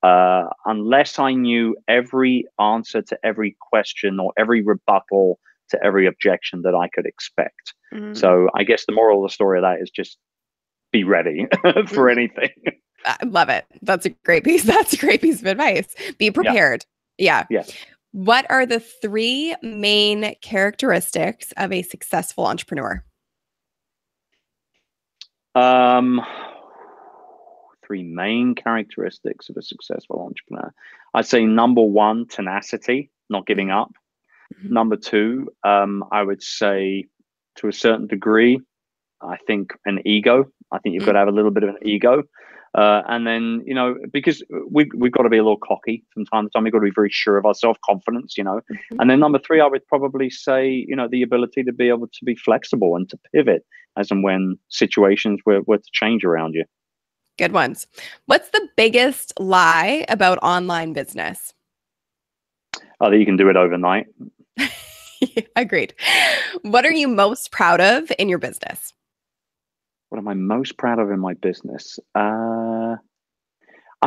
unless I knew every answer to every question or every rebuttal to every objection that I could expect. So I guess the moral of the story of that is just be ready for anything. I love it. That's a great piece. That's a great piece of advice. Be prepared. Yeah. What are the 3 main characteristics of a successful entrepreneur? 3 main characteristics of a successful entrepreneur. I'd say number 1, tenacity, not giving up. Number 2, I would say to a certain degree, I think an ego. I think you've got to have a little bit of an ego. And then, because we've got to be a little cocky from time to time. We've got to be very sure of our self-confidence, And then number 3, I would probably say, the ability to be able to be flexible and to pivot as and when situations were to change around you. Good ones. What's the biggest lie about online business? That you can do it overnight. Agreed. What are you most proud of in your business? What am I most proud of in my business? I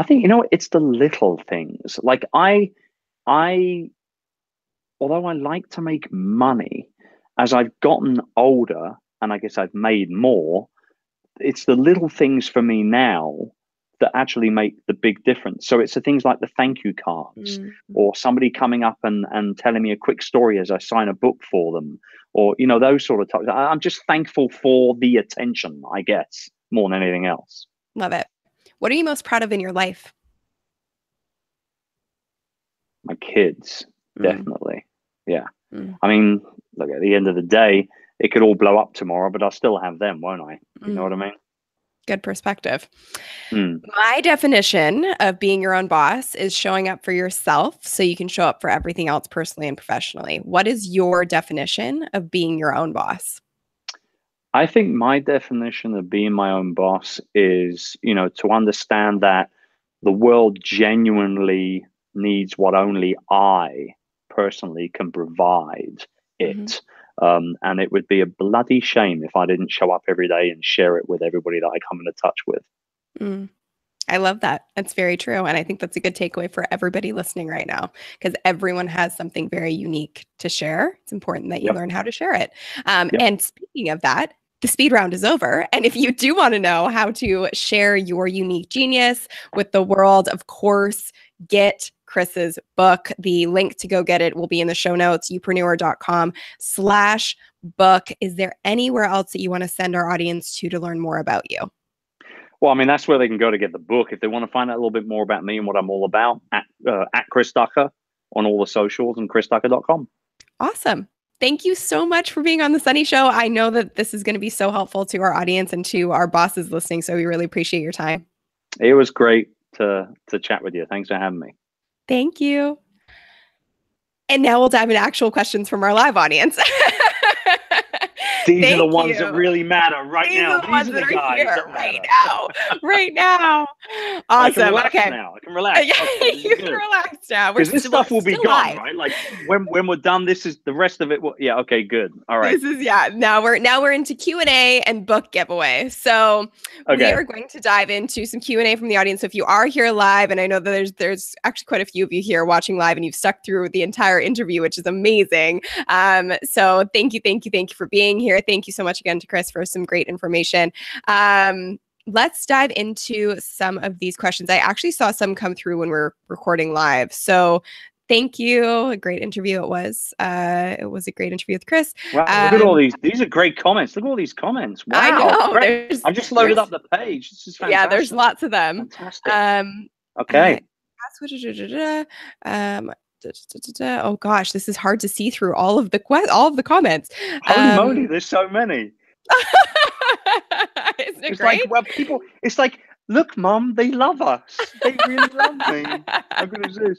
think, it's the little things. Like although I like to make money, as I've gotten older and I guess I've made more, it's the little things for me now that actually make the big difference. So it's the things like the thank you cards or somebody coming up and telling me a quick story as I sign a book for them, or, those sort of topics. I'm just thankful for the attention, I guess, more than anything else. Love it. What are you most proud of in your life? My kids, definitely. Yeah. I mean, look, at the end of the day, it could all blow up tomorrow, but I'll still have them, won't I? You know what I mean? Good perspective. My definition of being your own boss is showing up for yourself so you can show up for everything else personally and professionally. What is your definition of being your own boss? I think my definition of being my own boss is, to understand that the world genuinely needs what only I personally can provide it. And it would be a bloody shame if I didn't show up every day and share it with everybody that I come into touch with. I love that. That's very true. And I think that's a good takeaway for everybody listening right now, because everyone has something very unique to share. It's important that you learn how to share it. And speaking of that, the speed round is over. And if you do want to know how to share your unique genius with the world, of course, get Chris's book. The link to go get it will be in the show notes, youpreneur.com/book. Is there anywhere else that you want to send our audience to learn more about you? Well, I mean, that's where they can go to get the book. If they want to find out a little bit more about me and what I'm all about, at Chris Ducker on all the socials and chrisducker.com. Awesome. Thank you so much for being on the Sunny Show. I know that this is going to be so helpful to our audience and to our bosses listening. So we really appreciate your time. It was great to chat with you. Thanks for having me. Thank you. And now we'll dive into actual questions from our live audience. These are the ones that really matter right now. These are the guys here right now. Right now. Awesome. I can relax. Okay, you can relax now. Because this stuff will be gone, right? Like when we're done, this is the rest of it. Yeah. Okay. Good. All right. This is Now we're into Q&A and book giveaway. So we are going to dive into some Q&A from the audience. So if you are here live, and I know that there's actually quite a few of you here watching live, and you've stuck through the entire interview, which is amazing. So thank you for being here. here. Thank you so much again to Chris for some great information. Let's dive into some of these questions. I actually saw some come through when we're recording live. So thank you. A great interview it was. It was a great interview with Chris. Wow, look at all these. These are great comments. Look at all these comments. Wow. I know. I've just loaded up the page. This is fantastic. Yeah, there's lots of them. Fantastic. Okay. Oh gosh, this is hard to see through all of the comments. Holy moly, there's so many. Isn't it it's great? Like, well, people, it's like, look, Mum, they love us. They really love me. How good is this?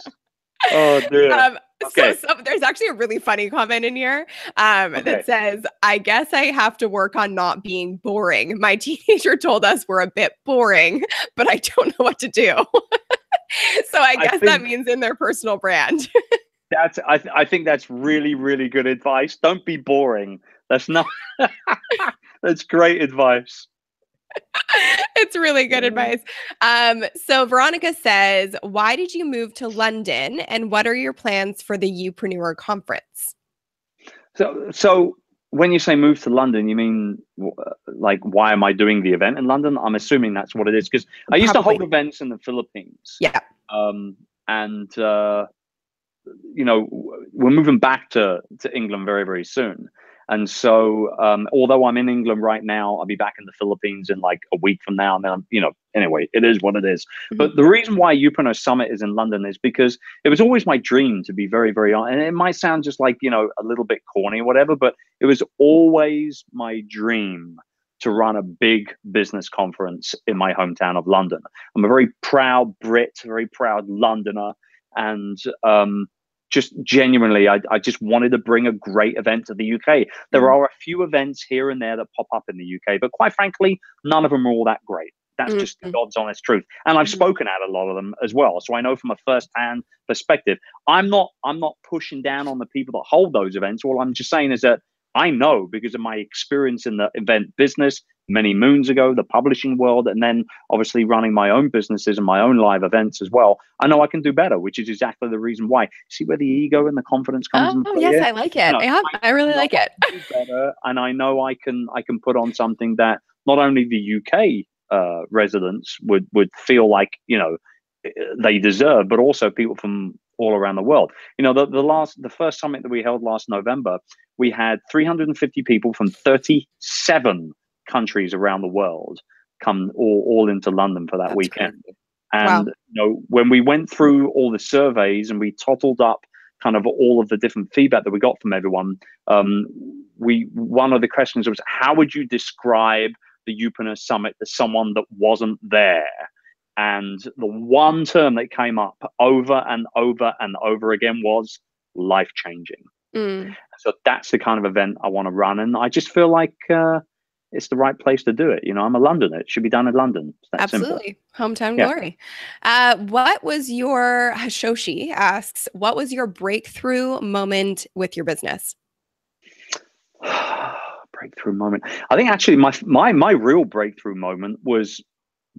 Oh dear. Okay. So there's actually a really funny comment in here that says, I guess I have to work on not being boring. My teenager told us we're a bit boring, but I don't know what to do. So I guess that means in their personal brand. I think that's really, really good advice. Don't be boring. That's not, that's great advice. It's really good advice. So Veronica says, why did you move to London and what are your plans for the Youpreneur conference? So when you say move to London, you mean like, why am I doing the event in London? I'm assuming that's what it is, because I used to hold events in the Philippines. Yeah. You know, we're moving back to England very, very soon. And so, although I'm in England right now, I'll be back in the Philippines in like a week from now. And then, you know, anyway, it is what it is. Mm-hmm. But the reason why Youpreneur Summit is in London is because it was always my dream to be very, very honest. And it might sound just like, you know, a little bit corny or whatever, but it was always my dream to run a big business conference in my hometown of London. I'm a very proud Brit, very proud Londoner. And, just genuinely, I just wanted to bring a great event to the UK. There are a few events here and there that pop up in the UK, but quite frankly, none of them are all that great. That's just the God's honest truth. And I've spoken at a lot of them as well. So I know from a first-hand perspective, I'm not pushing down on the people that hold those events. All I'm just saying is that I know, because of my experience in the event business many moons ago, the publishing world, and then obviously running my own businesses and my own live events as well, I know I can do better, which is exactly the reason why. See where the ego and the confidence comes? Oh, yes, I like it. You know, I really like it. Better, and I know I can put on something that not only the UK residents would feel like, you know, they deserve, but also people from all around the world. You know, the first summit that we held last November, we had 350 people from 37 countries around the world come all into London for that weekend. Crazy. And you know, when we went through all the surveys and we tottled up kind of all of the different feedback that we got from everyone, one of the questions was, how would you describe the Youpreneur Summit to someone that wasn't there? And the one term that came up over and over and over again was life-changing. So that's the kind of event I want to run. And I just feel like it's the right place to do it. You know, I'm a Londoner. It should be done in London. Absolutely. Simple. Hometown glory. What was your, Hashoshi asks, what was your breakthrough moment with your business? Breakthrough moment. I think actually my real breakthrough moment was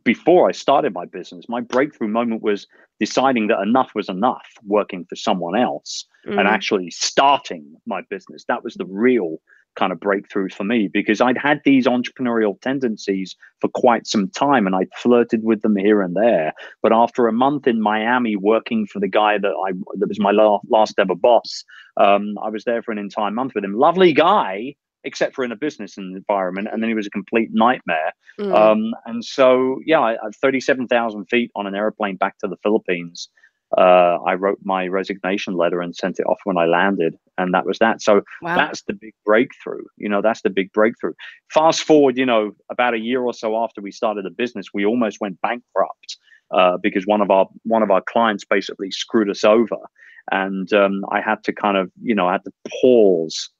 before I started my business. My breakthrough moment was deciding that enough was enough, working for someone else and actually starting my business. That was the real kind of breakthrough for me, because I'd had these entrepreneurial tendencies for quite some time and I'd flirted with them here and there. But after a month in Miami working for the guy that was my last ever boss, I was there for an entire month with him. Lovely guy, except for in a business environment. And then he was a complete nightmare. And so, yeah, at 37,000 feet on an airplane back to the Philippines, I wrote my resignation letter and sent it off when I landed. And that was that. So that's the big breakthrough. You know, that's the big breakthrough. Fast forward, you know, about a year or so after we started the business, we almost went bankrupt because one of our clients basically screwed us over. And I had to kind of, you know, I had to pause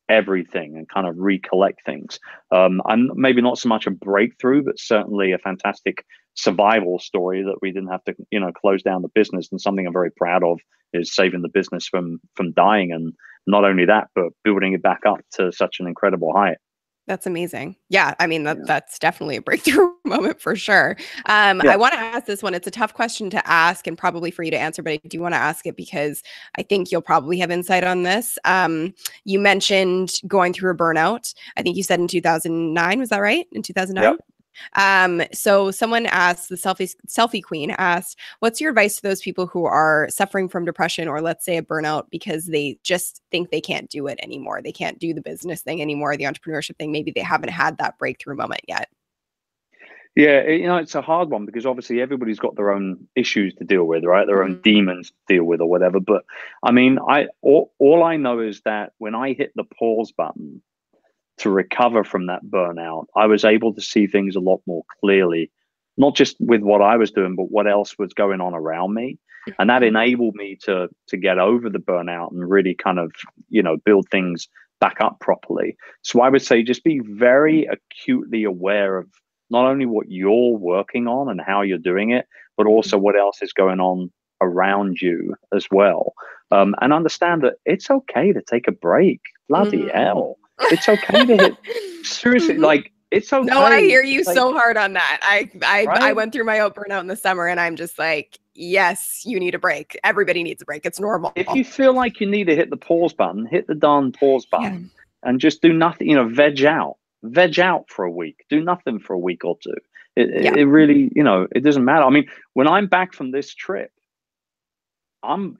everything and kind of recollect things. And maybe not so much a breakthrough, but certainly a fantastic survival story that we didn't have to, you know, close down the business. And something I'm very proud of is saving the business from dying. And not only that, but building it back up to such an incredible height. That's amazing. Yeah, I mean that's definitely a breakthrough moment for sure. I Yeah. want to ask this one. It's a tough question to ask and probably for you to answer, but I do want to ask it because I think you'll probably have insight on this. You mentioned going through a burnout. I think you said in 2009. Was that right? In 2009? Yep. So someone asked, the selfie queen asked, what's your advice to those people who are suffering from depression or let's say a burnout because they just think they can't do it anymore? They can't do the business thing anymore, the entrepreneurship thing. Maybe they haven't had that breakthrough moment yet. Yeah, it's a hard one because obviously everybody's got their own issues to deal with, right? Their own demons to deal with or whatever. But I mean, all I know is that when I hit the pause button to recover from that burnout, I was able to see things a lot more clearly, not just with what I was doing, but what else was going on around me. And that enabled me to get over the burnout and really kind of, build things back up properly. So I would say just be very acutely aware of not only what you're working on and how you're doing it, but also what else is going on around you as well. And understand that it's okay to take a break. Bloody hell. It's okay to hit, seriously, like it's okay. No, I hear you so hard on that. I Right? went through my own burnout in the summer and I'm just like, yes, you need a break. Everybody needs a break. It's normal. If you feel like you need to hit the pause button, hit the darn pause button and just do nothing, veg out for a week, do nothing for a week or two. It really, it doesn't matter. I mean, when I'm back from this trip,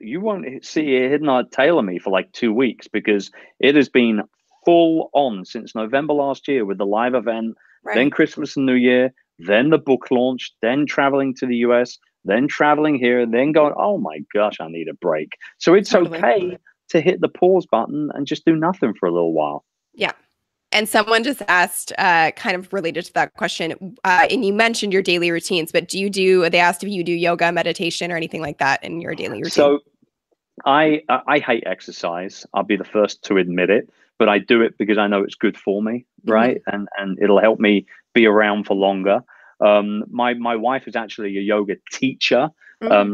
you won't see a hidden tail of me for like 2 weeks because it has been full on since November last year with the live event, then Christmas and New Year, then the book launch, then traveling to the US, then traveling here, then going, oh my gosh, I need a break. So it's okay to hit the pause button and just do nothing for a little while. Yeah. And someone just asked, kind of related to that question, and you mentioned your daily routines, but they asked if you do yoga, meditation, or anything like that in your daily routine? So I hate exercise. I'll be the first to admit it, but I do it because I know it's good for me, right? And it'll help me be around for longer. My wife is actually a yoga teacher.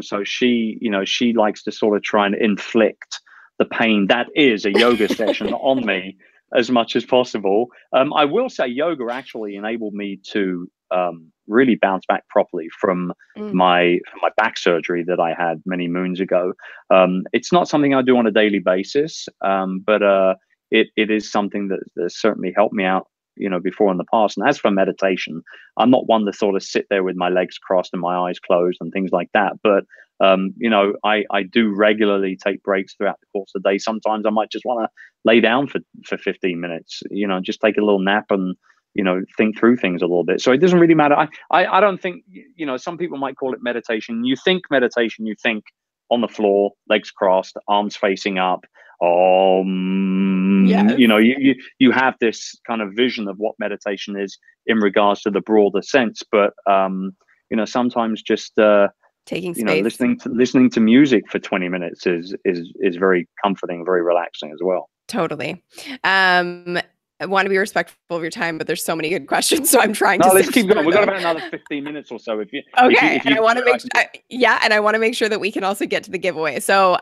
So she likes to sort of try and inflict the pain that is a yoga session on me as much as possible. I will say yoga actually enabled me to really bounce back properly from my back surgery that I had many moons ago. It's not something I do on a daily basis, but it is something that certainly helped me out, before in the past. And as for meditation, I'm not one to sort of sit there with my legs crossed and my eyes closed and things like that. But I do regularly take breaks throughout the course of the day. Sometimes I might just want to lay down for 15 minutes, just take a little nap and think through things a little bit. So it doesn't really matter. I don't think, some people might call it meditation. You think meditation, you think on the floor, legs crossed, arms facing up. You have this kind of vision of what meditation is in regards to the broader sense. But sometimes just taking space, listening to music for 20 minutes is very comforting, very relaxing as well. Totally. I want to be respectful of your time, but there's so many good questions, so I'm trying to. No, let's keep going. We've got about another 15 minutes or so. And I want to make sure that we can also get to the giveaway. So,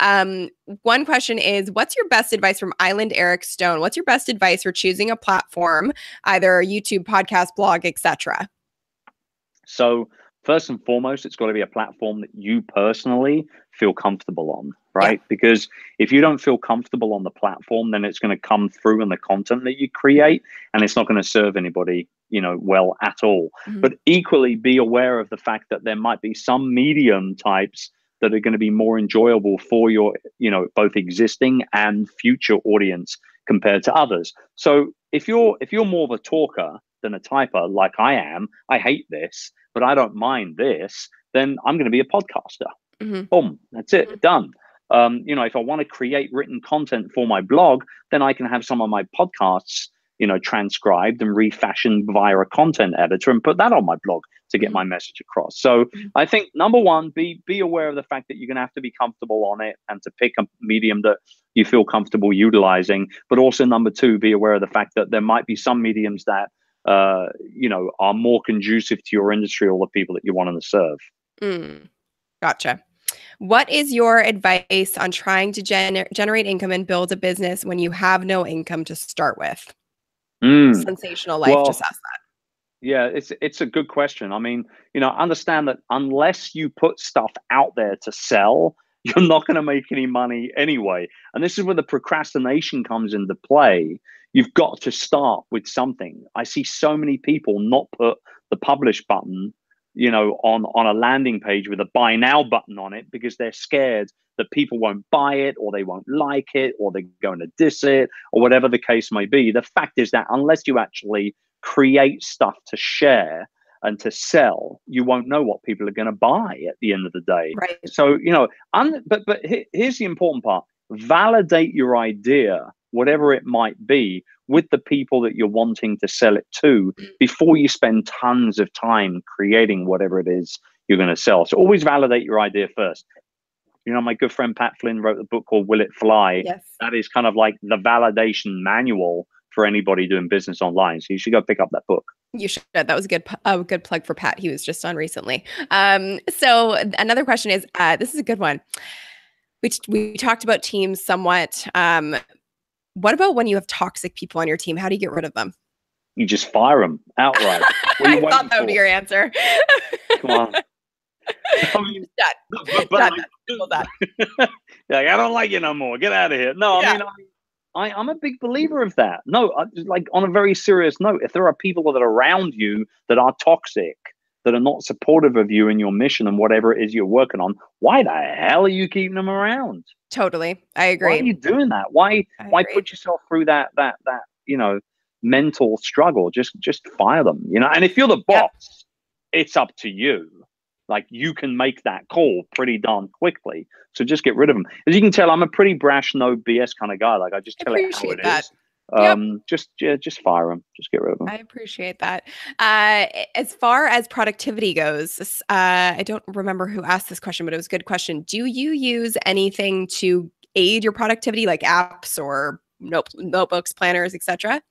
one question is, what's your best advice from Island Eric Stone? What's your best advice for choosing a platform, either YouTube, podcast, blog, etc.? So, first and foremost, it's got to be a platform that you personally feel comfortable on, right? Yeah. Because if you don't feel comfortable on the platform, then it's going to come through in the content that you create, and it's not going to serve anybody, well at all. But equally, be aware of the fact that there might be some medium types that are going to be more enjoyable for your, both existing and future audience compared to others. So if you're more of a talker than a typer, like I am, I hate this, but I don't mind this, then I'm going to be a podcaster. Boom, that's it, done. If I want to create written content for my blog, then I can have some of my podcasts, transcribed and refashioned via a content editor and put that on my blog to get my message across. So I think number one, be aware of the fact that you're going to have to be comfortable on it and to pick a medium that you feel comfortable utilizing. But also number two, be aware of the fact that there might be some mediums that are more conducive to your industry or the people that you want to serve. Gotcha. What is your advice on trying to generate income and build a business when you have no income to start with? Sensational Life just Well, asked that. yeah, it's a good question. I mean, understand that unless you put stuff out there to sell, you're not going to make any money anyway. And this is where the procrastination comes into play. You've got to start with something. I see so many people not put the publish button, on a landing page with a buy now button on it because they're scared that people won't buy it or they won't like it or they're going to diss it or whatever the case may be. The fact is that unless you actually create stuff to share and to sell, you won't know what people are going to buy at the end of the day. Right. So, but here's the important part: validate your idea, whatever it might be, with the people that you're wanting to sell it to before you spend tons of time creating whatever it is you're going to sell. So always validate your idea first. My good friend Pat Flynn wrote a book called Will It Fly? Yes. That is kind of like the validation manual for anybody doing business online. So you should go pick up that book. You should. That was a good plug for Pat. He was just on recently. So another question is, this is a good one. We talked about teams somewhat. What about when you have toxic people on your team? How do you get rid of them? You just fire them outright. I thought that would be your answer. Come on. I mean, I don't like you no more. Get out of here. No, yeah. I mean, I'm a big believer of that. No, like on a very serious note, if there are people that are around you that are toxic, that are not supportive of you and your mission and whatever it is you're working on, why the hell are you keeping them around? Totally. I agree. Why are you doing that? Why put yourself through that mental struggle? Just fire them, And if you're the boss, it's up to you. Like, you can make that call pretty darn quickly. So just get rid of them. As you can tell, I'm a pretty brash, no BS kind of guy. Like, I just tell it how it is. Just fire them. Just get rid of them. I appreciate that. As far as productivity goes, I don't remember who asked this question, but it was a good question. Do you use anything to aid your productivity, like apps or notebooks, planners, etc.?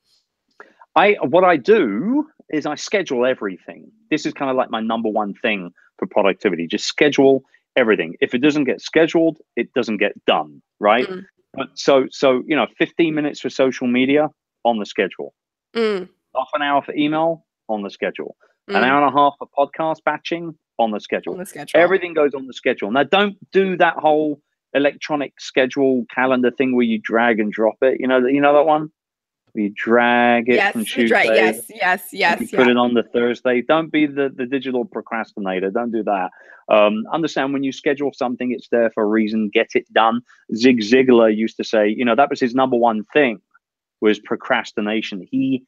What I do is I schedule everything. This is kind of like my number one thing for productivity. Just schedule everything. If it doesn't get scheduled, it doesn't get done, right? But so 15 minutes for social media on the schedule. Half an hour for email on the schedule. An hour and a half for podcast batching on the schedule. Everything goes on the schedule. Now, don't do that whole electronic schedule calendar thing where you drag and drop it. You know that one? You drag it from Tuesday. Yes. You put it on the Thursday. Don't be the digital procrastinator. Don't do that. Understand when you schedule something, it's there for a reason. Get it done. Zig Ziglar used to say, that was his number one thing, was procrastination. He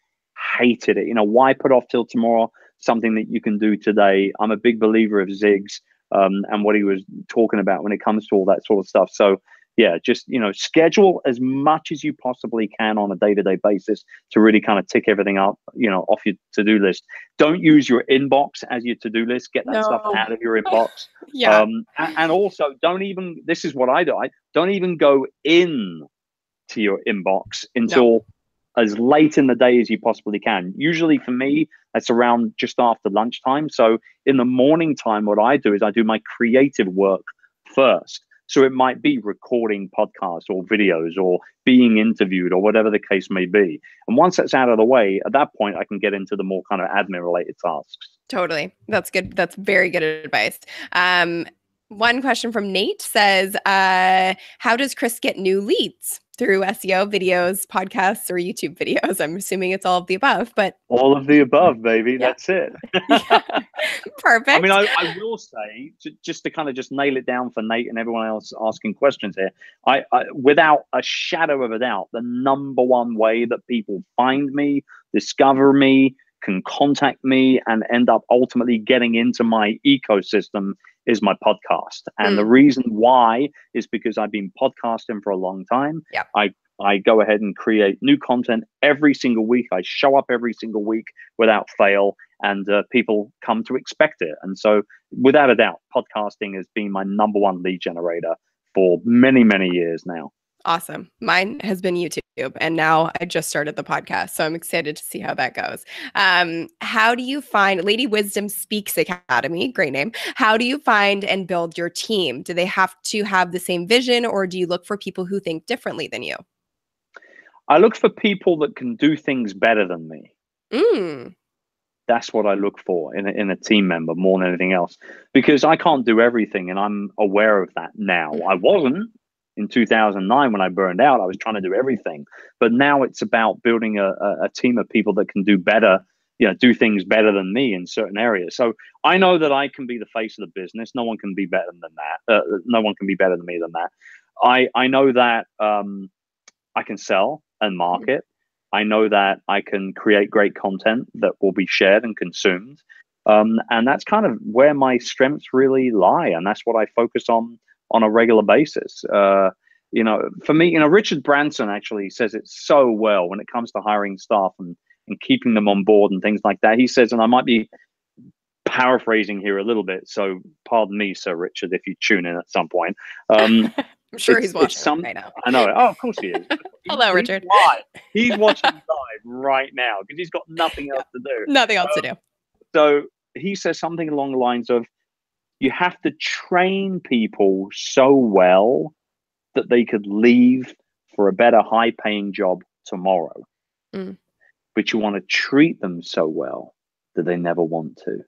hated it. Why put off till tomorrow something that you can do today? I'm a big believer of Zig's and what he was talking about when it comes to all that sort of stuff. So yeah, just, schedule as much as you possibly can on a day-to-day basis to really kind of tick everything up, off your to-do list. Don't use your inbox as your to-do list. Get that stuff out of your inbox. And also this is what I do. I don't even go in to your inbox until as late in the day as you possibly can. Usually for me, that's around just after lunchtime. So in the morning time, what I do is I do my creative work first. So it might be recording podcasts or videos or being interviewed or whatever the case may be. And once that's out of the way, at that point, I can get into the more kind of admin related tasks. Totally. That's good. That's very good advice. One question from Nate says, how does Chris get new leads? Through SEO videos, podcasts, or YouTube videos? I'm assuming it's all of the above, but all of the above, baby. Yeah. That's it. Perfect. I mean, I will say, just to kind of just nail it down for Nate and everyone else asking questions here, I without a shadow of a doubt, the number one way that people find me, discover me, can contact me, and end up ultimately getting into my ecosystem is my podcast. And the reason why is because I've been podcasting for a long time. Yep. I go ahead and create new content every single week. I show up every single week without fail, and people come to expect it. And so without a doubt, podcasting has been my number one lead generator for many, many years now. Awesome. Mine has been YouTube, and now I just started the podcast, so I'm excited to see how that goes. How do you find Lady Wisdom Speaks Academy? Great name. How do you find and build your team? Do they have to have the same vision, or do you look for people who think differently than you? I look for people that can do things better than me. Mm. That's what I look for in a team member more than anything else, because I can't do everything, and I'm aware of that now. I wasn't in 2009 when I burned out. I was trying to do everything, but now it's about building a team of people that can do better, do things better than me in certain areas. So I know that I can be the face of the business. No one can be better than that. No one can be better than me than that. I know that I can sell and market. I know that I can create great content that will be shared and consumed. And that's kind of where my strengths really lie. And that's what I focus on a regular basis. For me, Richard Branson actually says it so well when it comes to hiring staff and keeping them on board and things like that. He says, and I might be paraphrasing here a little bit, so pardon me, Sir Richard, if you tune in at some point. I'm sure he's watching right now. I know. Oh, of course he is. Hello, Richard. He's watching live right now because he's got nothing else to do. Nothing else to do. So he says something along the lines of, you have to train people so well that they could leave for a better high-paying job tomorrow. But you want to treat them so well that they never want to.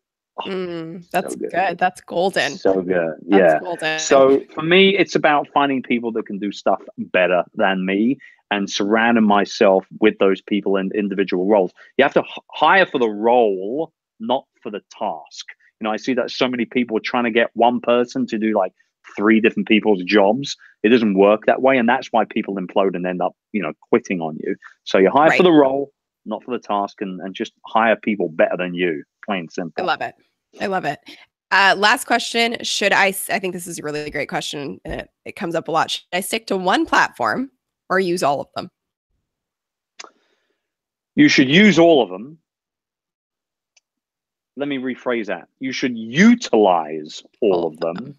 That's so good. That's golden. So good. That's golden. So for me, it's about finding people that can do stuff better than me and surrounding myself with those people in individual roles. You have to hire for the role, not for the task. I see that so many people are trying to get one person to do like 3 different people's jobs. It doesn't work that way. And that's why people implode and end up, quitting on you. So you hire for the role, not for the task, and just hire people better than you. Plain and simple. I love it. Last question. I think this is a really great question, and it comes up a lot. Should I stick to one platform or use all of them? You should use all of them. Let me rephrase that. You should utilize all of them,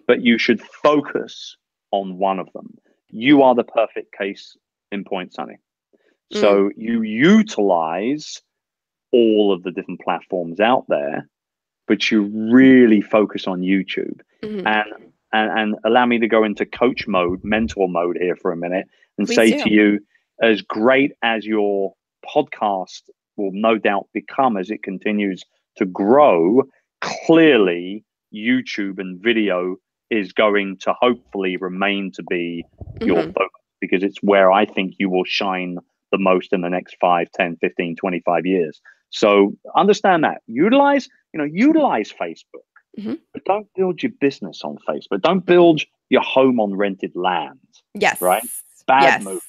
but you should focus on one of them. You are the perfect case in point, Sunny. So you utilize all of the different platforms out there, but you really focus on YouTube. And allow me to go into coach mode, mentor mode here for a minute and to you, as great as your podcast will no doubt become as it continues to grow, clearly YouTube and video is going to hopefully remain to be your focus, because it's where I think you will shine the most in the next 5, 10, 15, 25 years. So understand that. Utilize Facebook, but don't build your business on Facebook. Don't build your home on rented land. Yes. Right? Bad move.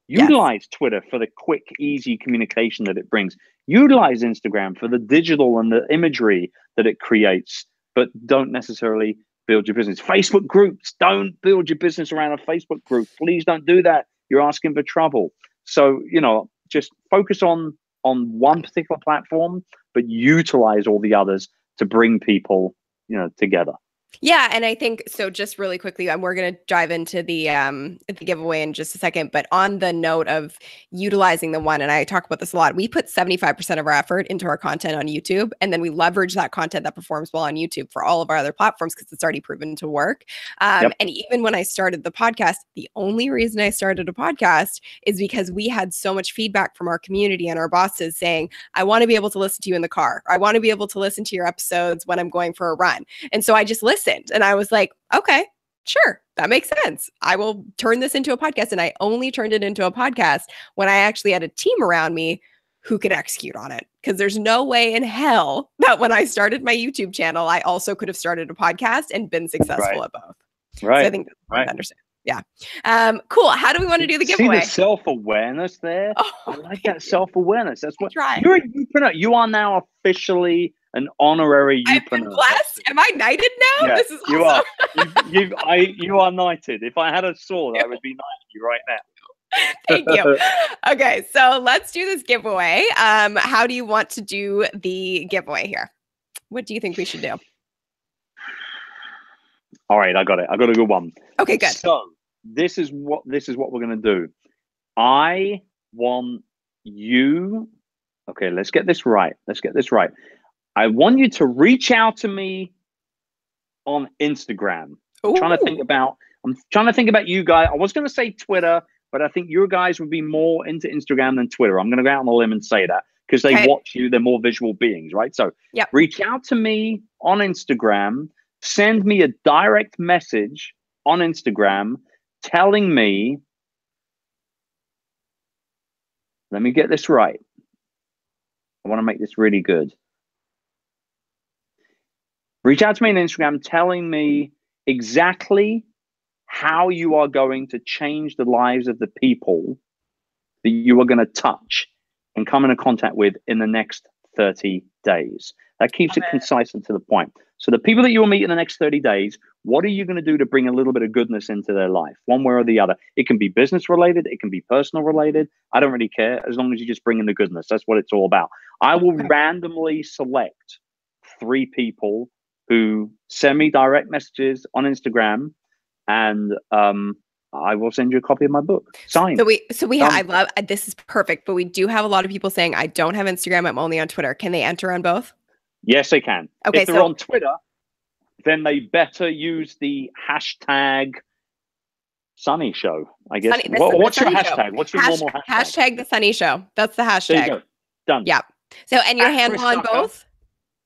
Utilize Twitter for the quick, easy communication that it brings. Utilize Instagram for the digital and the imagery that it creates, but don't necessarily build your business. Facebook groups, don't build your business around a Facebook group. Please don't do that. You're asking for trouble. So, just focus on one particular platform, but utilize all the others to bring people, together. Yeah. And I think so, just really quickly, we're going to dive into the giveaway in just a second, but on the note of utilizing the one, and I talk about this a lot, we put 75% of our effort into our content on YouTube, and then we leverage that content that performs well on YouTube for all of our other platforms because it's already proven to work. And even when I started the podcast, the only reason I started a podcast is because we had so much feedback from our community and our bosses saying, I want to be able to listen to you in the car. I want to be able to listen to your episodes when I'm going for a run. And so I just listened. And I was like, okay, sure, that makes sense. I will turn this into a podcast. And I only turned it into a podcast when I actually had a team around me who could execute on it. Because there's no way in hell that when I started my YouTube channel, I also could have started a podcast and been successful at both. Right. So I think that's what I understand. Yeah. Cool. How do we want to do the giveaway? See the self-awareness there? Oh, I like that self-awareness. That's what you're a youpreneur. You are now officially an honorary youpreneur. I've been blessed. Am I knighted now? Yeah, this is awesome. You are. You are knighted. If I had a sword, I would be knighting you right now. Thank you. Okay, so let's do this giveaway. How do you want to do the giveaway here? What do you think we should do? All right, I got it. I got a good one. Okay, good. So this is what we're gonna do. I want you. Okay, let's get this right. I want you to reach out to me on Instagram. I'm trying to think about you guys. I was going to say Twitter, but I think your guys would be more into Instagram than Twitter. I'm going to go out on a limb and say that because they watch you. They're more visual beings, right? So reach out to me on Instagram. Send me a direct message on Instagram telling me, let me get this right. I want to make this really good. Reach out to me on Instagram telling me exactly how you are going to change the lives of the people that you are going to touch and come into contact with in the next 30 days. That keeps it concise and to the point. So the people that you will meet in the next 30 days, what are you going to do to bring a little bit of goodness into their life, one way or the other? It can be business related. It can be personal related. I don't really care as long as you just bring in the goodness. That's what it's all about. I will randomly select 3 people who send me direct messages on Instagram, and I will send you a copy of my book signed. I love, this is perfect, but we do have a lot of people saying, I don't have Instagram, I'm only on Twitter. Can they enter on both? Yes, they can. Okay, if they're on Twitter, then they better use the hashtag Sunny Show, I guess. What's your hashtag? What's your normal hashtag? Hashtag the Sunny Show. That's the hashtag. There you go. Done. Yeah. So, and your handle on both?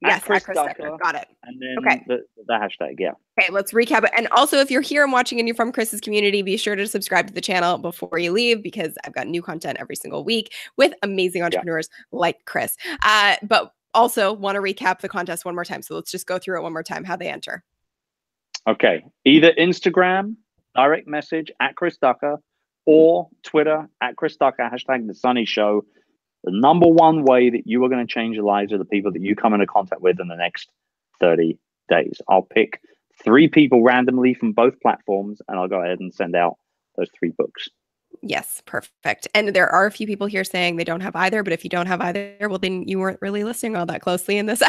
Yes, Chris Ducker. Got it. And then the hashtag, yeah. Okay, let's recap it. And also, if you're here and watching and you're from Chris's community, be sure to subscribe to the channel before you leave because I've got new content every single week with amazing entrepreneurs like Chris. But also want to recap the contest one more time. So let's just go through it one more time, how they enter. Okay. Either Instagram, direct message at Chris Ducker, or Twitter at Chris Ducker, hashtag The Sunny Show. The number one way that you are going to change the lives of the people that you come into contact with in the next 30 days. I'll pick 3 people randomly from both platforms, and I'll go ahead and send out those 3 books. Yes, perfect. And there are a few people here saying they don't have either, but if you don't have either, well, then you weren't really listening all that closely in this,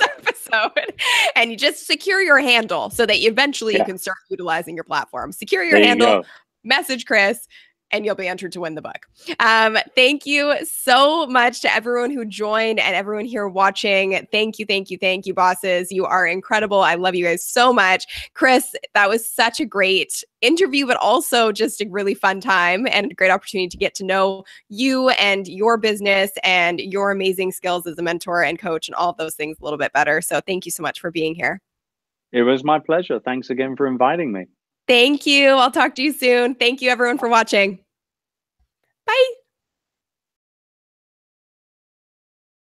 episode. And you just secure your handle so that eventually you can start utilizing your platform. Secure your handle, message Chris, and you'll be entered to win the book. Thank you so much to everyone who joined and everyone here watching. Thank you, bosses. You are incredible. I love you guys so much. Chris, that was such a great interview, but also just a really fun time and a great opportunity to get to know you and your business and your amazing skills as a mentor and coach and all of those things a little bit better. So thank you so much for being here. It was my pleasure. Thanks again for inviting me. Thank you. I'll talk to you soon. Thank you, everyone, for watching. Bye.